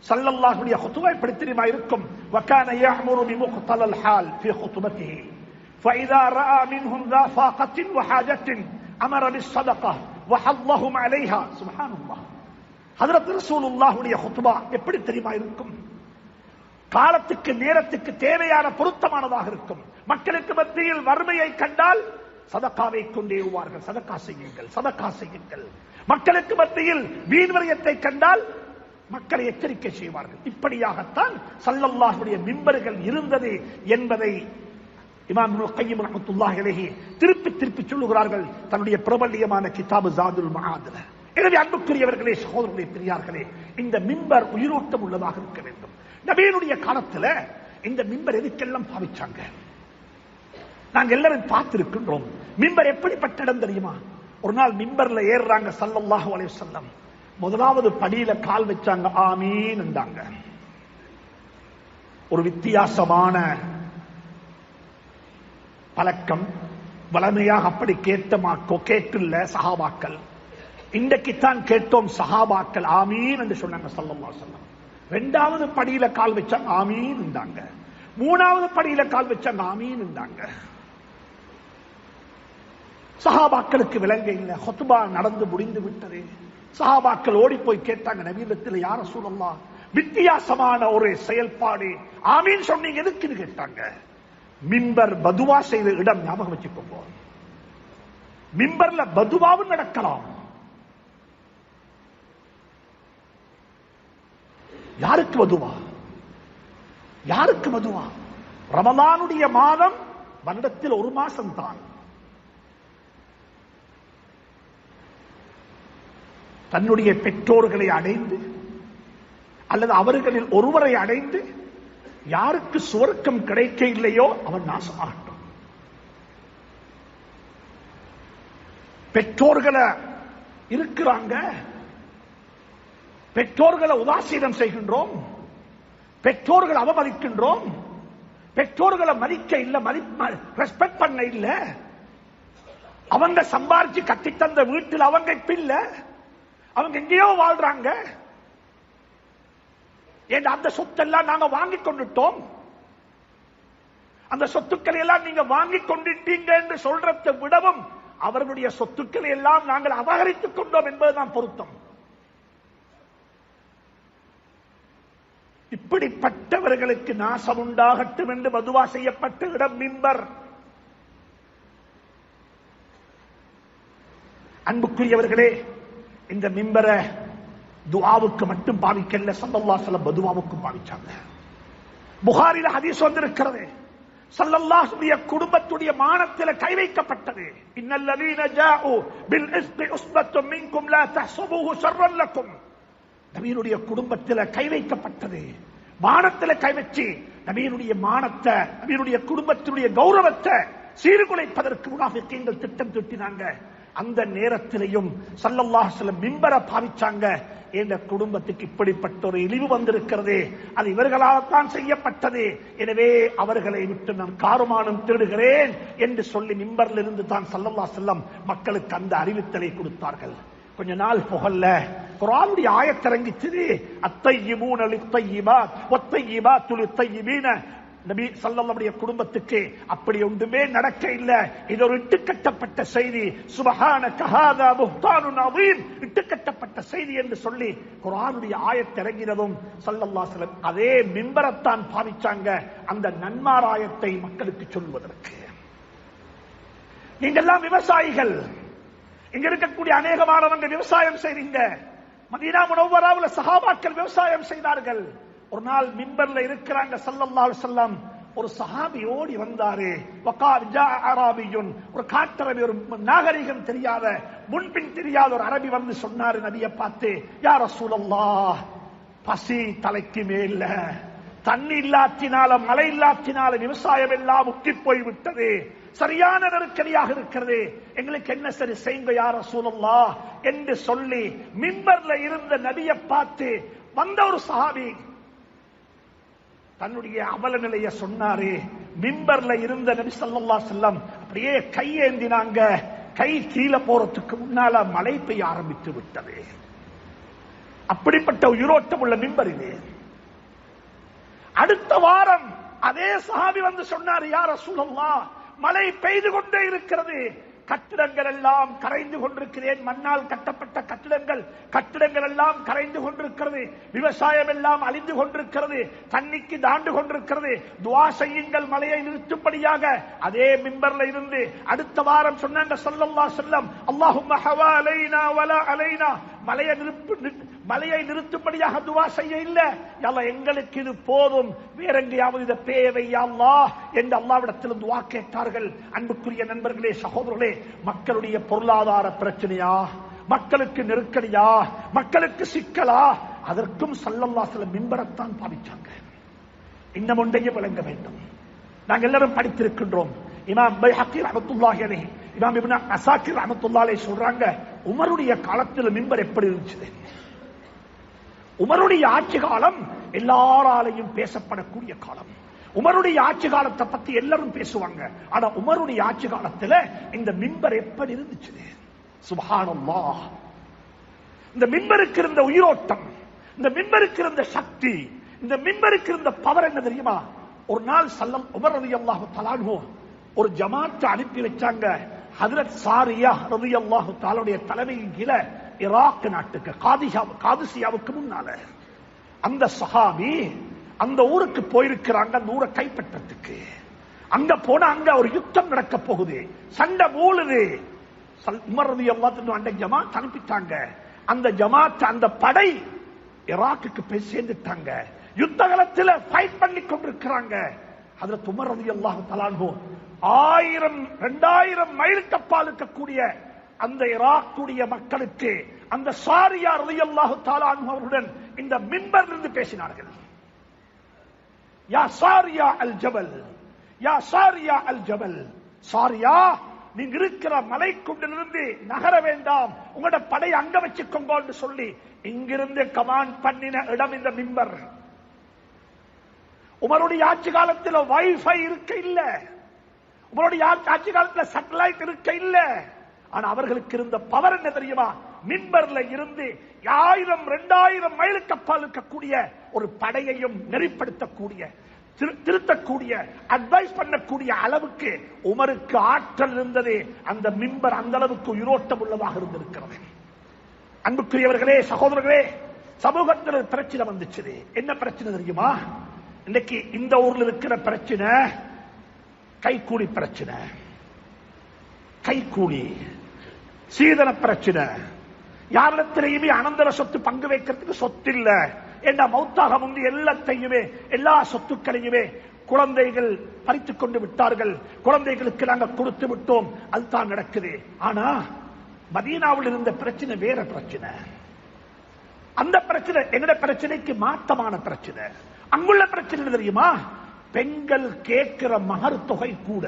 ஸல்லல்லாஹுடைய ஹுத்பா எப்படி தெரியுமா இருக்கும், வகான யஅமுரு பிமுக்தலல் ஹால் ஃபீ ஹுத்பத்திஹி ஃபஇதா ரஆ மின்ஹும் ذا فاقة وحاجة أمر بالصدقة وحضهم عليها. சுப்ஹானல்லாஹ். ஹஜ்ரத் ரசூலுல்லாஹுடைய ஹுத்பா எப்படி தெரியுமா இருக்கும், காலத்துக்கு நேரத்துக்கு தேவையான பொருத்தமானதாக இருக்கும். மக்களுக்கு மத்தியில் வறுமையை கண்டால் சதகாவை கொண்டேவுவார்கள், சதகா செய்யுங்கள், சதகா செய்யுங்கள். மக்களுக்கு மத்தியில் வீண்வரியத்தை கண்டால் மக்களை எச்சரிக்கை செய்வார்கள். இப்படியாகத்தான் ஸல்லல்லாஹுடைய மிம்பர்கள் இருந்தது என்பதை இமாம் இப்னுல் கய்யிம் ரஹ்மத்துல்லாஹி அலைஹி திருப்பி சொல்லுகிறார்கள் தன்னுடைய பிரபல்யமான கிதாபு ஜாதுல் மஆத்ல. எனவே அன்புக்குரியவர்களே, சகோதரர்களே, பெரியார்களே, இந்த மிம்பர் உயிரோட்டம் உள்ளதாக இருக்க வேண்டும். நபியினுடைய காலத்துல இந்த மிம்பர் எதுக்கெல்லாம் பாவிச்சாங்க நாங்க எல்லாரும் பார்த்திருக்கின்றோம். மிம்பர் எப்படிப்பட்ட இடம் தெரியுமா? ஒரு நாள் மிம்பர்ல ஏறுறாங்க ஸல்லல்லாஹு அலைஹி வஸல்லம், முதலாவது படியில கால் வச்சாங்க, ஆமீன் என்றாங்க. ஒரு வித்தியாசமான பழக்கம், வளமையாக அப்படி கேட்டுள்ள சஹாபாக்கள். இன்றைக்குத்தான் கேட்டோம் சஹாபாக்கள் ஆமீன் என்று சொன்னாங்க ஸல்லல்லாஹு அலைஹி வஸல்லம். 2வது படியில கால் வச்சாங்க, ஆமீன் என்றாங்க. 3வது படியில கால் வச்சாங்க, ஆமீன் என்றாங்க. சஹாபாக்களுக்கு விளங்க இல்லை, ஹுத்பா நடந்து முடிந்து விட்டது. சஹாபாக்கள் ஓடி போய் கேட்டாங்க நபியிடத்தில், யா ரசூலல்லாஹ், வித்தியாசமான ஒரு செயல்பாடு, ஆமீன் சொன்னீங்க எதுக்குன்னு கேட்டாங்க. மிம்பர் பதுவா செய்த இடம், ஞாபகம் வச்சுக்கோங்க. மிம்பர்ல பதுவாவும் நடக்கலாம். யாருக்கு பதுவா? யாருக்கு பதுவா? ரமலானுடைய மாதம் வருடத்தில் 1 மாசம் தான். தன்னுடைய பெற்றோர்களை அடைந்து அல்லது அவர்களில் ஒருவரை அடைந்து யாருக்கு சுவர்க்கம் கிடைக்க இல்லையோ அவன் நாசமாகட்டும். பெற்றோர்களை இருக்கிறாங்க, பெற்றோர்களை உதாசீனம் செய்கின்றோம், பெற்றோர்களை அவமதிக்கின்றோம், பெற்றோர்களை மதிக்க இல்ல, ரெஸ்பெக்ட் பண்ண இல்ல. அவங்க சம்பாரிச்சு கட்டி தந்த வீட்டில் அவங்க இப்ப இல்ல, அவங்க எங்கேயோ வாழ்றாங்க. ஏன் அந்த சொத்தெல்லாம் நாங்க வாங்கி கொண்டுட்டோம், அந்த சொத்துக்களை எல்லாம் நீங்க வாங்கி கொண்டுட்டீங்க என்று சொல்றதை விடவும் அவர்களுடைய சொத்துக்களை எல்லாம் நாங்கள் அபகரித்துக் கொண்டோம் என்பதுதான் பொருத்தம். இப்படிப்பட்டவர்களுக்கு நாசம் உண்டாகட்டும் என்று பதுவா செய்யப்பட்ட இடம் மிம்பர். அன்புக்குரியவர்களே, இந்த மிம்பரை துஆவுக்கு மட்டும் பாவிக்கல, ஸல்லல்லாஹு அலைஹி வஸல்லம் பதுவாவுக்கும் பாவிச்சாங்க. புகாரில ஹதீஸ் வந்திருக்கிறது, ஸல்லல்லாஹு அலைஹி குடும்பத்துடைய மானத்தில் கை வைக்கப்பட்டது. இன்னல்லதீன ஜாஉ பில் இஸ்பி உஸ்பத்தும் மின்கும் லா தஹ்ஸபூஹு ஷர்ரன் லக்கும். நபியினுடைய குடும்பத்தில் கை வைக்கப்பட்டது, மானத்தில் கை வச்சு நபியினுடைய மானத்தை, நபியினுடைய குடும்பத்தினுடைய கௌரவத்தை சீர்குலைப்பதற்கு முனாஃபிகீன்கள் திட்டம் தீட்டினாங்க. அந்த நேரத்திலையும் ஸல்லல்லாஹு அலைஹி வஸல்லம் மிம்பரை பாவிச்சாங்க. என்ற குடும்பத்துக்கு இப்படிப்பட்ட ஒரு இழிவு வந்திருக்கிறது, அது இவர்களால் தான் செய்யப்பட்டது, எனவே அவர்களை விட்டு நான் காருமானம் தேடுகிறேன் என்று சொல்லி மிம்பரில் இருந்து தான் ஸல்லல்லாஹு அலைஹி வஸல்லம் மக்களுக்கு அந்த அறிவித்தலை கொடுத்தார்கள். கொஞ்ச நாள் புகழ்ல குர்ஆனுடைய ஆயத் இறங்கிச்சு, அத்தய்யிபூன லித்தய்யிபாத் வத்தய்யிபாத்து லித்தய்யிபீன. நபி ஸல்லல்லாஹு அலைஹி குடும்பத்துக்கு அப்படி ஒன்றுமே நடக்க இல்ல, இது ஒரு இட்டுக்கட்டப்பட்ட செய்தி. சுப்ஹானக ஹாதா புஹ்தானுன் அதீம், இட்டுக்கட்டப்பட்ட செய்தி என்று சொல்லி குர்ஆனுடைய ஆயத் இறங்கினதும் ஸல்லல்லாஹு அலைஹி வஸல்லம் அதே மிம்பரத்தான் பாவிச்சாங்க அந்த நன்மாராயத்தை மக்களுக்கு சொல்வதற்கு. நீங்க எல்லாம் விவசாயிகள், இங்க இருக்கக்கூடிய அநேகமானவங்க விவசாயம் செய்றீங்க. மதீனா முனவ்வராவுல சஹாபாக்கள் விவசாயம் செய்தார்கள். ஒரு நாள் மிம்பர்ல இருக்கிறாங்க ஸல்லல்லாஹு அலைஹி வஸல்லம், ஒரு சஹாபி ஓடி வந்தாரு. வகார் ஜா அரபியுன், ஒரு காட்டரபி, ஒரு நாகரிகம் தெரியாத முன்பின் தெரியாத ஒரு அரபி வந்து சொன்னாரு நபியை பார்த்து, யா ரசூலல்லாஹ், பசி தலைக்கு மேல, தண்ணி இல்லாத்தினால மழை இல்லாத்தினால விவசாயம் எல்லாம் முக்கி போய் விட்டது, சரியான நெருக்கடியாக இருக்கிறது, எங்களுக்கு என்ன சரி செய்யுங்க யா ரசூலல்லாஹ் என்று சொல்லி மிம்பர்ல இருந்த நபியை பார்த்து வந்த ஒரு சஹாபி தன்னுடைய அவல நிலையை சொன்னாரு. மிம்பர்ல இருந்த நபி ஸல்லல்லாஹு அலைஹி வஸல்லம் அப்படியே கையேந்தினாங்க. கை கீழே போறதுக்கு முன்னால மழை பெய்ய ஆரம்பித்து விட்டது. அப்படிப்பட்ட உயிரோட்டம் உள்ள மிம்பர் இது. அடுத்த வாரம் அதே சஹாபி வந்து சொன்னார், யா ரசூலல்லாஹ், மழை பெய்து கொண்டே இருக்கிறது, கட்டிடங்கள் எல்லாம் கரைந்து கொண்டிருக்கிறேன், மண்ணால் கட்டப்பட்ட கட்டிடங்கள் எல்லாம் கரைந்து கொண்டிருக்கிறது, விவசாயம் எல்லாம் அழிந்து கொண்டிருக்கிறது, தண்ணிக்கு தாண்டு கொண்டிருக்கிறது, துஆ செய்யுங்கள் மழையை நிறுத்தும்படியாக. அதே மிம்பர்ல இருந்து அடுத்த வாரம் சொன்னாங்க ஸல்லல்லாஹு அலைஹி வஸல்லம், அல்லாஹும்ம ஹவாலைனா வலா அலைனா, மழையை நிறுத்தும்படியாக துஆ செய்ய இல்ல, யா அல்லாஹ் எங்களுக்கு இது போதும், வேற எங்கேயாவது இதை பேவை யா அல்லாஹ் என்று அல்லாஹ்விடத்தில் துஆ கேட்டார்கள். அன்புக்குரிய நண்பர்களே, சகோதரர்களே, மக்களுடைய பொருளாதார பிரச்சனையா, மக்களுக்கு நெருக்கடியா, மக்களுக்கு சிக்கலா, அதற்கும் ஸல்லல்லாஹு அலைஹி வஸல்லம் மிம்பரத்தான் பாவிச்சாங்க. இன்னும் ஒன்றையும் விளங்க வேண்டும், நாங்கள் எல்லாரும் படித்திருக்கின்றோம். இமாம் பைஹக்கி ரஹ்மத்துல்லாஹி அலைஹி, இமாம் இப்னு அஸாக்கிர் ரஹ்மத்துல்லாஹி அலைஹி சொல்றாங்க, உமருடைய காலத்தில் மிம்பர் எப்படி இருந்துச்சு? உமருடைய ஆட்சி காலம் எல்லாராலையும் பேசப்படக்கூடிய காலம். உமருடைய ஆட்சி காலத்தை பத்தி எல்லாரும் பேசுவாங்க. ஆனா உமருடைய ஆட்சி காலத்துல இந்த மிம்பர் எப்படி இருந்துச்சு? சுப்ஹானல்லாஹ். இந்த மிம்பருக்கு இருந்த உயிரோட்டம், இந்த மிம்பருக்கு இருந்த சக்தி, இந்த மிம்பருக்கு இருந்த பவர் என்ன தெரியுமா? ஒரு நாள் உமர் ரலியல்லாஹு தஆலா அன்ஹு ஒரு ஜமாத்தை அனுப்பி வச்சாங்க. ஹஜ்ரத் சாரியா ரலியல்லாஹு தஆலாவுடைய தலைமையின் கீழே ஈராக் நாட்டுக்கு காதிசியாவுக்கு முன்னால அந்த சஹாபி அந்த ஊருக்கு போயிருக்கிறாங்க, அந்த ஊரை கைப்பற்றத்துக்கு. அங்க போனா அங்க ஒரு யுத்தம் நடக்க போகுது, சண்டை மூழுது. உமர் ரலியல்லாஹு அன்ஹு ஜமாத் அனுப்பிட்டாங்க. அந்த ஜமாத், அந்த படை ஈராக்குக்கு போய் சேர்ந்துட்டாங்க. யுத்த காலத்தில் ஃபைட் பண்ணி கொண்டிருக்கிறாங்க. ஹஜ்ரத் உமர் ரலியல்லாஹு தஆலா அன்ஹு 1000-2000 மைல் கப்பால் இருக்கக்கூடிய அந்த ஈராக்குடைய மக்களுக்கு அந்த சாரியா ரலியல்லாஹு தஆலா அன்ஹு அவர்களுடன் இந்த மிம்பரில் இருந்து பேசினார்கள். யா சாரியா அல் ஜபல், யா சாரியா அல் ஜபல், சாரியா நீங்க இருக்கிற மலைக்குண்டிலிருந்து நகர வேண்டாம், உங்களோட படை அங்க வச்சுக்கோங்க என்று சொல்லி இங்கிருந்து கமாண்ட் பண்ணின இடம் இந்த மிம்பர். உமருடைய ஆட்சி காலத்தில் வைஃபை இருக்க இல்ல, உங்களுடைய ஆட்சி காலத்தில் சேட்டலைட் இருக்க இல்ல. ஆனா அவர்களுக்கு இருந்த பவர் என்ன தெரியுமா? மிம்பர்ல இருந்து 1000-2000 மைலுக்கு அப்பால் இருக்கக்கூடிய ஒரு படையையும் நெறிப்படுத்தக்கூடிய, திருத்தக்கூடிய, அட்வைஸ் பண்ணக்கூடிய அளவுக்கு உமருக்கு ஆற்றல் இருந்தது. அந்த மிம்பர் அந்த அளவுக்கு உயிரோட்டம் உள்ளதாக இருந்திருக்கிறது. அன்புக்குரியவர்களே, சகோதரர்களே, சமூகத்தில் பிரச்சனை வந்துச்சு. என்ன பிரச்சனை தெரியுமா? இன்னைக்கு இந்த ஊர்ல இருக்கிற பிரச்சனை கைக்கூலி பிரச்சனை, கைக்கூலி சீதன பிரச்சனை. யாரிடத்திலேயுமே அனந்தர சொத்து பங்கு வைக்கிறதுக்கு சொத்து இல்ல. என்ன மௌத்தாக முந்தி எல்லாத்தையுமே எல்லா சொத்துக்களையுமே குழந்தைகள் பறித்துக் கொண்டு விட்டார்கள். குழந்தைகளுக்கு நாங்கள் கொடுத்து விட்டோம். அதுதான் நடக்குது. ஆனா மதீனாவில் இருந்த பிரச்சனை வேற பிரச்சனை. அந்த பிரச்சனை எங்கட பிரச்சனைக்கு மாற்றமான பிரச்சனை. அங்குள்ள பிரச்சனை தெரியுமா? பெண்கள் கேட்கிற மகர் தொகை கூட.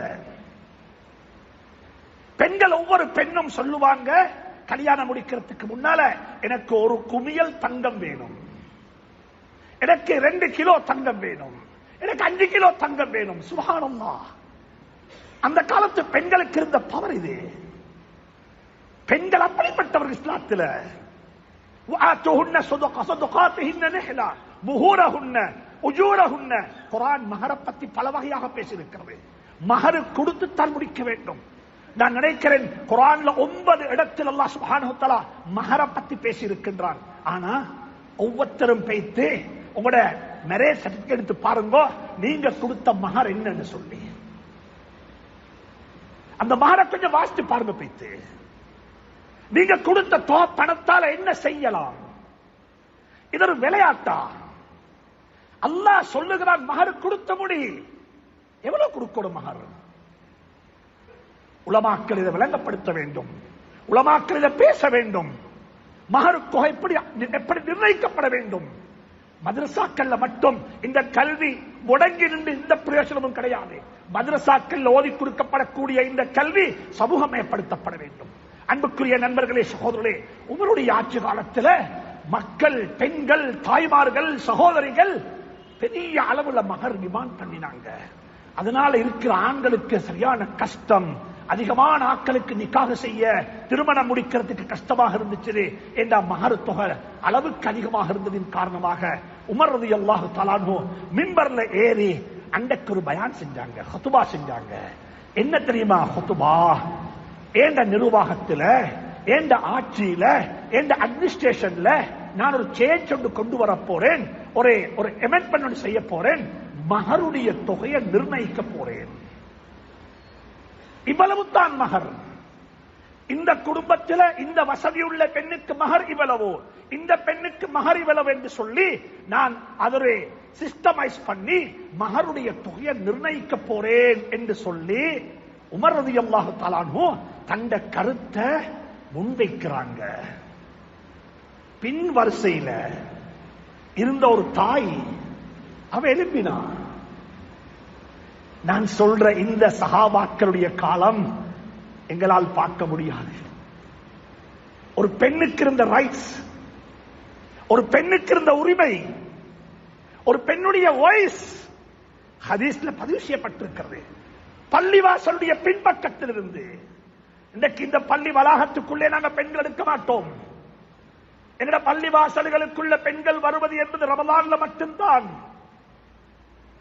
பெண்கள் ஒவ்வொரு பெண்ணும் சொல்லுவாங்க, கல்யாணம் முடிக்கிறதுக்கு முன்னால எனக்கு ஒரு குமியல் தங்கம் வேணும், எனக்கு 2 கிலோ தங்கம் வேணும், எனக்கு 5 கிலோ தங்கம் வேணும். சுப்ஹானல்லாஹ். அந்த காலத்து பெண்களுக்கு இருந்த பவர் இது. பெண்கள் அப்படிப்பட்டவர்கள். இஸ்லாத்தில் குர்ஆன் மஹர பத்தி பல வகையாக பேசியிருக்கிறது. மஹர் கொடுத்துத்தான் முடிக்க வேண்டும். நான் நினைக்கிறேன் குர்ஆன்ல 9 இடத்தில் அல்லாஹ் சுப்ஹானஹு வ தஆலா மஹர பத்தி பேசி இருக்கின்றான். ஆனா ஒவ்வொருத்தரும் பேய்த்து உங்களோட மேரேஜ் சர்டிபிகேட் எடுத்து பாருங்க, நீங்க கொடுத்த மஹர் என்னன்னு சொல்லி அந்த மஹரை கொஞ்சம் வாசித்து பாருங்க. பேய்த்து நீங்க கொடுத்த பணத்தால என்ன செய்யலாம்? இது ஒரு விளையாட்டா? அல்லாஹ் சொல்லுகிறான் மஹர் கொடுத்த முடி. எவ்வளவு கொடுக்கணும் மஹர்? உலமாக்கள் இதை விளங்கப்படுத்த வேண்டும். உலமாக்கள் இதை பேச வேண்டும். மஹர் தொகை எப்படி நிர்ணயிக்கப்பட வேண்டும்? மதரசாக்கள்ல மட்டும் இந்த கல்வி முடங்கி நின்று இந்த பிரயோஜனமும் கிடையாது. மதரசாக்கள் ஓதி கொடுக்கப்படக்கூடிய இந்த கல்வி சமூகமயப்படுத்தப்பட வேண்டும். அன்புக்குரிய நண்பர்களே, சகோதரர்களே, உங்களுடைய ஆட்சி காலத்தில் மக்கள், பெண்கள், தாய்மார்கள், சகோதரிகள் பெரிய அளவுல மகர் டிமாண்ட் பண்ணினாங்க. அதனால இருக்கிற ஆண்களுக்கு சரியான கஷ்டம். அதிகமான ஆட்களுக்கு நிக்காக செய்ய, திருமணம் முடிக்கிறதுக்கு கஷ்டமாக இருந்துச்சு. என்ற மகர் தொகை அளவுக்கு அதிகமாக இருந்ததின் காரணமாக உமர் ரலியல்லாஹு தஆலா அன்ஹு மிம்பர்ல ஏறி அன்றைக்கு ஒரு பயான் செஞ்சாங்க, ஹுதுபா செஞ்சாங்க. என்ன தெரியுமா ஹுதுபா? ஏண்ட நிர்வாகத்தில், ஏண்ட ஆட்சியில, ஏண்ட அட்மினிஸ்ட்ரேஷன்ல நான் ஒரு சேஞ்ச் ஒன்று கொண்டு வர போறேன், ஒரு அமெண்ட்மெண்ட் செய்ய போறேன், மகருடைய தொகையை நிர்ணயிக்க போறேன். இவ்வளவு தான் மகர். இந்த குடும்பத்தில் இந்த வசதியுள்ள பெண்ணுக்கு மகர் இவ்வளவு, இந்த பெண்ணுக்கு மகர் இவ்வளவு என்று சொல்லி நான் அதை சிஸ்டமைஸ் பண்ணி மகருடைய தொகையை நிர்ணயிக்க போறேன் என்று சொல்லி உமர் ரலியல்லாஹு தஆலா அன்ஹு தந்த கருத்தை முன்வைக்கிறாங்க. பின் வரிசையில இருந்த ஒரு தாய் அவ எழுப்பினா, நான் சொல்ற இந்த சஹாபாக்களுடைய காலம் எங்களால் பார்க்க முடியாது. ஒரு பெண்ணுக்கு இருந்த ரைட்ஸ், ஒரு பெண்ணுக்கு இருந்த உரிமை, ஒரு பெண்ணுடைய வாய்ஸ் ஹதீஸ்ல பதிவு செய்யப்பட்டிருக்கிறது. பள்ளிவாசலுடைய பின்பக்கத்தில் இருந்து. இன்றைக்கு இந்த பள்ளி வளாகத்துக்குள்ளே நாங்கள் பெண்கள் எடுக்க மாட்டோம். எங்கட பள்ளிவாசல்களுக்குள்ள பெண்கள் வருவது என்பது ரமலான்ல மட்டும்தான்.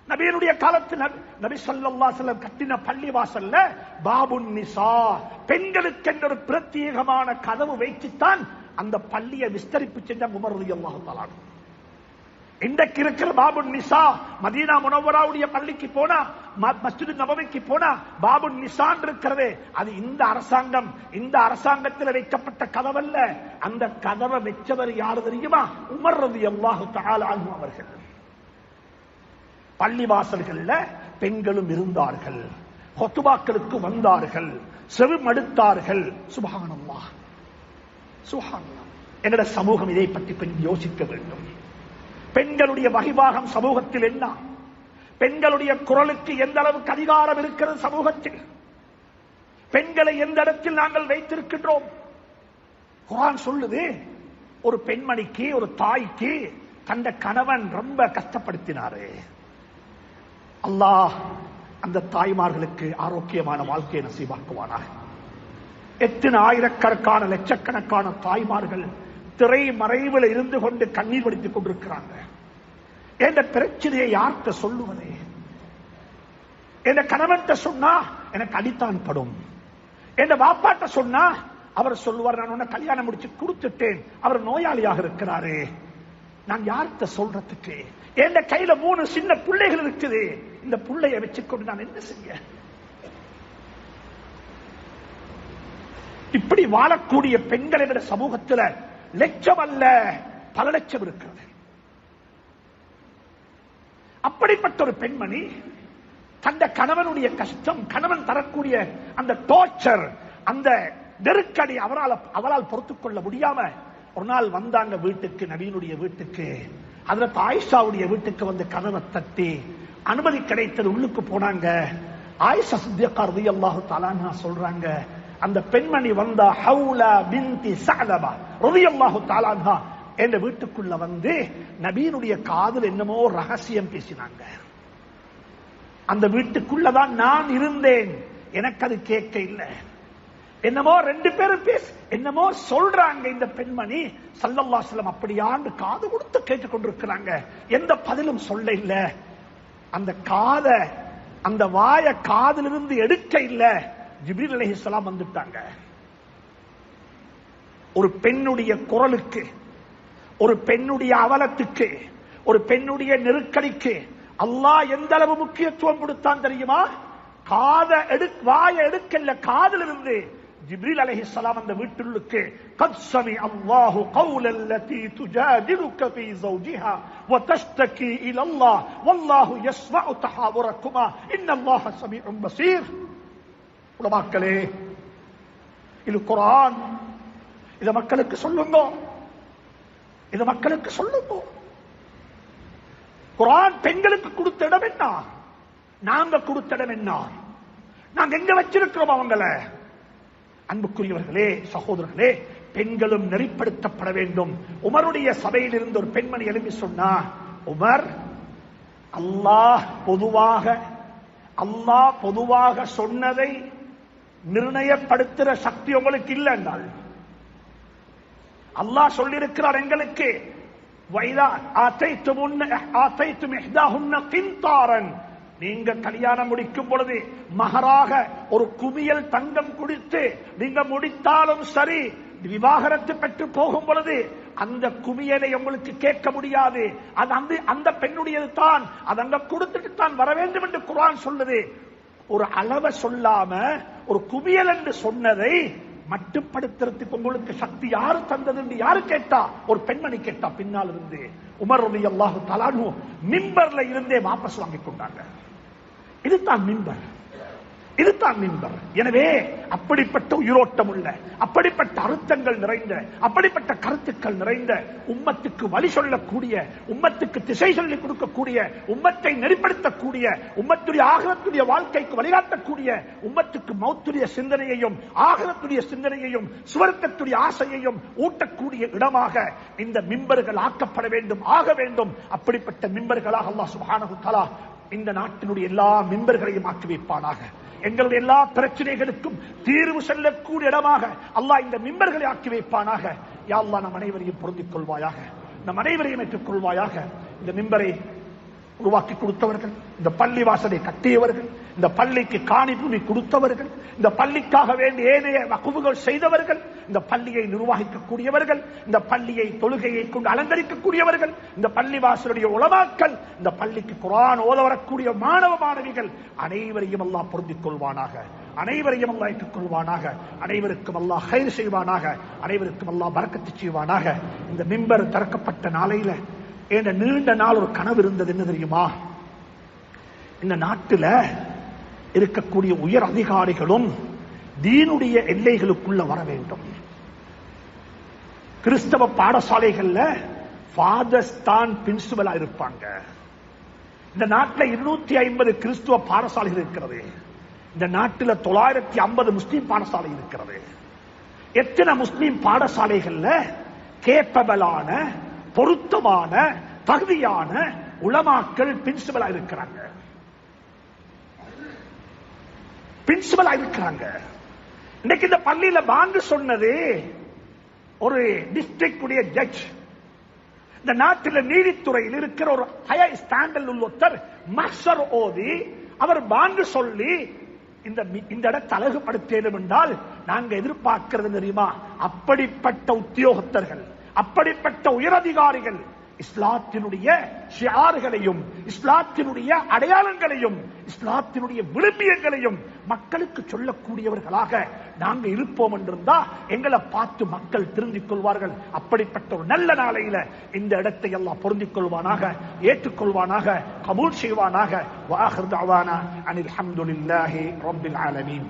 நபியினுடைய காலத்தில் நபி ஸல்லல்லாஹு அலைஹி வஸல்லம் கட்டின பள்ளிவாசல்ல பாபுன் நிசா, பெண்களுக்கு என்ற ஒரு பிரத்யேகமான கதவு வைத்துத்தான் அந்த பள்ளியை விஸ்தரிப்பு செஞ்ச உமர் ரலியல்லாஹு தஆலா. இன்றைக்கு இருக்கிற பாபுன் நிசா, மதீனா முனவ்வராவுடைய பள்ளிக்கு போனா, மஸ்ஜித் நபவிக்கு போனா பாபுன் நிசான் இருக்கிறது. அது இந்த அரசாங்கத்தில் வைக்கப்பட்ட கதவல்ல. அந்த கதவை வச்சவர் யாரு தெரியுமா? உமர் ரலியல்லாஹு தஆலா அன்ஹு அவர்கள். பள்ளிவாசல்கள்ல பெண்களும் இருந்தார்கள், ஹுத்பாக்களுக்கு வந்தார்கள், செவிமடுத்தார்கள். சுப்ஹானல்லாஹ், சுப்ஹானல்லாஹ். எங்கட சமூகம் இதை பற்றி கொஞ்சம் யோசிக்க வேண்டும். பெண்களுடைய வகிபாகம் சமூகத்தில் என்ன? பெண்களுடைய குரலுக்கு எந்த அளவுக்கு அதிகாரம் இருக்கிறது சமூகத்தில்? பெண்களை எந்த இடத்தில் நாங்கள் வைத்திருக்கின்றோம்? குர்ஆன் சொல்லுது, ஒரு பெண்மணிக்கு, ஒரு தாய்க்கு தந்த கணவன் ரொம்ப கஷ்டப்படுத்தினாரு. அல்லாஹ் அந்த தாய்மார்களுக்கு ஆரோக்கியமான வாழ்க்கையை நசீபாக்குவானாக. எத்தனை ஆயிரக்கணக்கான லட்சக்கணக்கான தாய்மார்கள் திரை மறைவில் இருந்து கொண்டு கண்ணீர் வடித்துக் கொண்டிருக்கிறாங்க. என்ற பிரச்சனையை யார்கிட்ட சொல்லுவது? என் கணவன் சொன்னா எனக்கு அடித்தான் படும். என் வாப்பாட்ட சொன்னா அவர் சொல்லுவார், நான் உன்னை கல்யாணம் முடிச்சு கொடுத்துட்டேன், அவர் நோயாளியாக இருக்கிறாரு. நான் யார்கிட்ட சொல்றதுக்கு? என் கையில 3 சின்ன பிள்ளைகள் இருக்குது. இந்த பிள்ளைய வச்சுக்கொண்டு நான் என்ன செய்ய? இப்படி வாழக்கூடிய பெண்களை விட சமூகத்தில் லட்சம் அல்ல பல லட்சம் இருக்கிறது. அப்படிப்பட்ட ஒரு பெண்மணி தந்த கணவனுடைய கஷ்டம், கணவன் தரக்கூடிய அந்த டார்ச்சர், அந்த நெருக்கடி அவரால் பொறுத்துக் கொள்ள முடியாம ஒரு நாள் வந்தாங்க வீட்டுக்கு, நபியினுடைய வீட்டுக்கு. ஹஜ்ரத் ஆயிஷாவுடைய வீட்டுக்கு வந்து கதவை தட்டி அனுமதி கிடைத்தது, உள்ளுக்கு போனாங்க. ஆயிஷா சித்திகா ரலியல்லாஹு தஆலா அன்ஹா சொல்றாங்க, அந்த பெண்மணி வந்தா ஹவுலா பின்தி ஸஅலபா ரலியல்லாஹு தஆலா அன்ஹா என்ற வீட்டுக்குள்ள வந்து நபியினுடைய காதில் என்னமோ ரகசியம் பேசினாங்க. அந்த வீட்டுக்குள்ளதான் நான் இருந்தேன், எனக்கு அது கேட்க இல்லை. என்னமோ 2 பேரும் என்னமோ சொல்றாங்க. இந்த பெண்மணி ஸல்லல்லாஹு அலைஹி வஸல்லம் அப்படியாண்டு காது கொடுத்து கேட்டுக் கொண்டிருக்கிறாங்க. எந்த பதிலும் சொல்ல இல்ல. அந்த காத, அந்த வாய காதிலிருந்து எடுக்க இல்ல. ஜிப்ரீல் அலைஹிஸ்ஸலாம் வந்துட்டாங்க. ஒரு பெண்ணுடைய குரலுக்கு, ஒரு பெண்ணுடைய அவலத்துக்கு, ஒரு பெண்ணுடைய நெருக்கடிக்கு அல்லாஹ் எந்த அளவு முக்கியத்துவம் கொடுத்தான் தெரியுமா? வாய எடுக்கல, காதிலிருந்து ஜிப்ரீல் அலைஹிஸ்ஸலாம் அந்த வீட்டுள்ளுக்கு قد سمع الله قول التي تجادلك في زوجها وتشتكي الى الله والله يسمع تحاوركما ان الله سميع بصير. உலமாக்களே, இது குர்ஆன். இத மக்களுக்கு சொல்லுங்க, இத மக்களுக்கு சொல்லுங்க. குர்ஆன் பெண்களுக்கு கொடுத்த இடம் என்ன? நாங்க கொடுத்த இடம் என்ன? நாங்க எங்க வச்சிருக்கிறோம் அவங்கள? அன்புக்குரியவர்களே, சகோதரர்களே, பெண்களும் நெறிப்படுத்தப்பட வேண்டும். உமருடைய சபையில் இருந்து ஒரு பெண்மணி எழுப்பி சொன்னா, உமர், அல்லாஹ் பொதுவாக சொன்னதை நிர்ணயப்படுத்துற சக்தி உங்களுக்கு இல்லை என்றால், அல்லாஹ் சொல்லியிருக்கிறார் எங்களுக்கு, நீங்க கல்யாணம் முடிக்கும் பொழுது மகராக ஒரு குவியல் தங்கம் கொடுத்து நீங்க முடித்தாலும் சரி, விவாகரத்து பெற்று போகும் பொழுது அந்த குவியலை உங்களுக்கு கேட்க முடியாது. அது அந்த பெண்ணுடையது தான், அது அங்க கொடுத்துட்டு தான் வர வேண்டும் என்று குர்ஆன் சொல்லுது. ஒரு அளவை சொல்லாம ஒரு குவியல் என்று சொன்னதை மட்டுப்படுத்துறதுக்கு உங்களுக்கு சக்தி யாரு தந்தது என்று யாரு கேட்டா? ஒரு பெண்மணி கேட்டா. பின்னால் இருந்து உமர் ரலியல்லாஹு தஆலா அன்ஹு மிம்பர்ல இருந்தே வாபஸ் வாங்கிக் கொண்டாங்க. இதுதான் மிம்பர், இதுதான் மிம்பர். எனவே அப்படிப்பட்ட உயிரோட்டம் உள்ள, அப்படிப்பட்ட அர்த்தங்கள் நிறைந்த, அப்படிப்பட்ட கருத்துக்கள் நிறைந்த, உம்மத்துக்கு வழி சொல்லக்கூடிய, உம்மத்துக்கு திசை சொல்லிக் கொடுக்கக்கூடிய, உம்மத்தை நெறிப்படுத்தக்கூடிய, உம்மத்துடைய ஆகிரத்துடைய வாழ்க்கைக்கு வழிகாட்டக்கூடிய, உம்மத்துக்கு மௌத்துடைய சிந்தனையையும் ஆகிரத்துடைய சிந்தனையையும் சுவர்க்கத்துடைய ஆசையையும் ஊட்டக்கூடிய இடமாக இந்த மிம்பர்கள் ஆக்கப்பட வேண்டும், ஆக வேண்டும். அப்படிப்பட்ட மிம்பர்களாக அல்லாஹ் சுப்ஹானஹு வ தஆலா இந்த நாட்டினுடைய எல்லா மிம்பர்களையும் ஆக்கி வைப்பானாக. எங்களுடைய எல்லா பிரச்சனைகளுக்கும் தீர்வு செல்லக்கூடிய இடமாக அல்லாஹ் இந்த மிம்பர்களை ஆக்கி வைப்பானாக. யா அல்லாஹ் நம் அனைவரையும் பொருந்திக் கொள்வாயாக, நம் அனைவரையும் ஏற்றுக் கொள்வாயாக. இந்த மிம்பரை உருவாக்கி கொடுத்தவர்கள், இந்த பள்ளி வாசலை கட்டியவர்கள், இந்த பள்ளிக்கு காணி பூமி கொடுத்தவர்கள், இந்த பள்ளிக்காக வேண்டிய ஏனைய வக்ஃபுகள் செய்தவர்கள், இந்த பள்ளியை நிர்வகிக்கக்கூடியவர்கள், இந்த பள்ளியை தொழுகையை கொண்டு அலங்கரிக்கக்கூடியவர்கள், இந்த பள்ளி வாசலுடைய உலமாக்கள், இந்த பள்ளிக்கு குர்ஆன் ஓத வரக்கூடிய மாணவ மாணவிகள் அனைவரையும் அல்லாஹ் பொருந்திக் கொள்வானாக, அனைவரையும் அல்லாஹ் ஏற்றுக் கொள்வானாக, அனைவருக்கும் அல்லாஹ் கைர் செய்வானாக, அனைவருக்கும் அல்லாஹ் பரக்கத்து செய்வானாக. இந்த மிம்பர் திறக்கப்பட்ட நாளையில என்ற நீண்ட நாள் ஒரு கனவு இருந்தது. என்ன தெரியுமா? இந்த நாட்டில் இருக்கக்கூடிய உயர் அதிகாரிகளும் தீனுடைய எல்லைகளுக்குள்ள வர வேண்டும். கிறிஸ்தவ பாடசாலைகள்ல ஃபாதர்ஸ் தான் பிரின்சிபலா இருப்பாங்க. இந்த நாட்டில் 250 கிறிஸ்துவ பாடசாலைகள் இருக்கிறது. இந்த நாட்டில் 950 முஸ்லீம் பாடசாலை இருக்கிறது. எத்தனை முஸ்லீம் பாடசாலைகள்ல கேப்பபிளான, பொருத்தமான, தகுதியான உலமாக்கள் பிரின்சிபலா இருக்கிறாங்க, பிரின்சிபலா இருக்கிறாங்க. இன்னைக்கு இந்த பள்ளியில வாங்க சொன்னது ஒரு டிஸ்ட்ரிக்ட் உடைய ஜட்ஜ். இந்த நாட்டில் நீதித்துறையில் இருக்கிற ஒரு ஹையர் ஸ்டாண்டர்ட் உள்ள ஒருத்தர் மஹ்ஷர் ஓதி அவர் வாங்க சொல்லி இந்த இடத்தை அழகுபடுத்தேனும் என்றால் நாங்க எதிர்பார்க்கிறது தெரியுமா? அப்படிப்பட்ட உத்தியோகத்தர்கள், அப்படிப்பட்ட உயரதிகாரிகள் இஸ்லாத்தினுடைய ஷிஆர்களையும் இஸ்லாத்தினுடைய அடையாளங்களையும் இஸ்லாத்தினுடைய விழுமியங்களையும் மக்களுக்கு சொல்லக்கூடியவர்களாக நாங்க இருப்போம் என்றிருந்தா எங்களை பார்த்து மக்கள் திருந்திக் கொள்வார்கள். அப்படிப்பட்ட ஒரு நல்ல நாளையில இந்த இடத்தை எல்லாம் பொருந்திக் கொள்வானாக, ஏற்றுக்கொள்வானாக, கபூல் செய்வானாக. வஆகிர் தஅவானா அனில் ஹம்துலில்லாஹி ரப்பில் ஆலமீன்.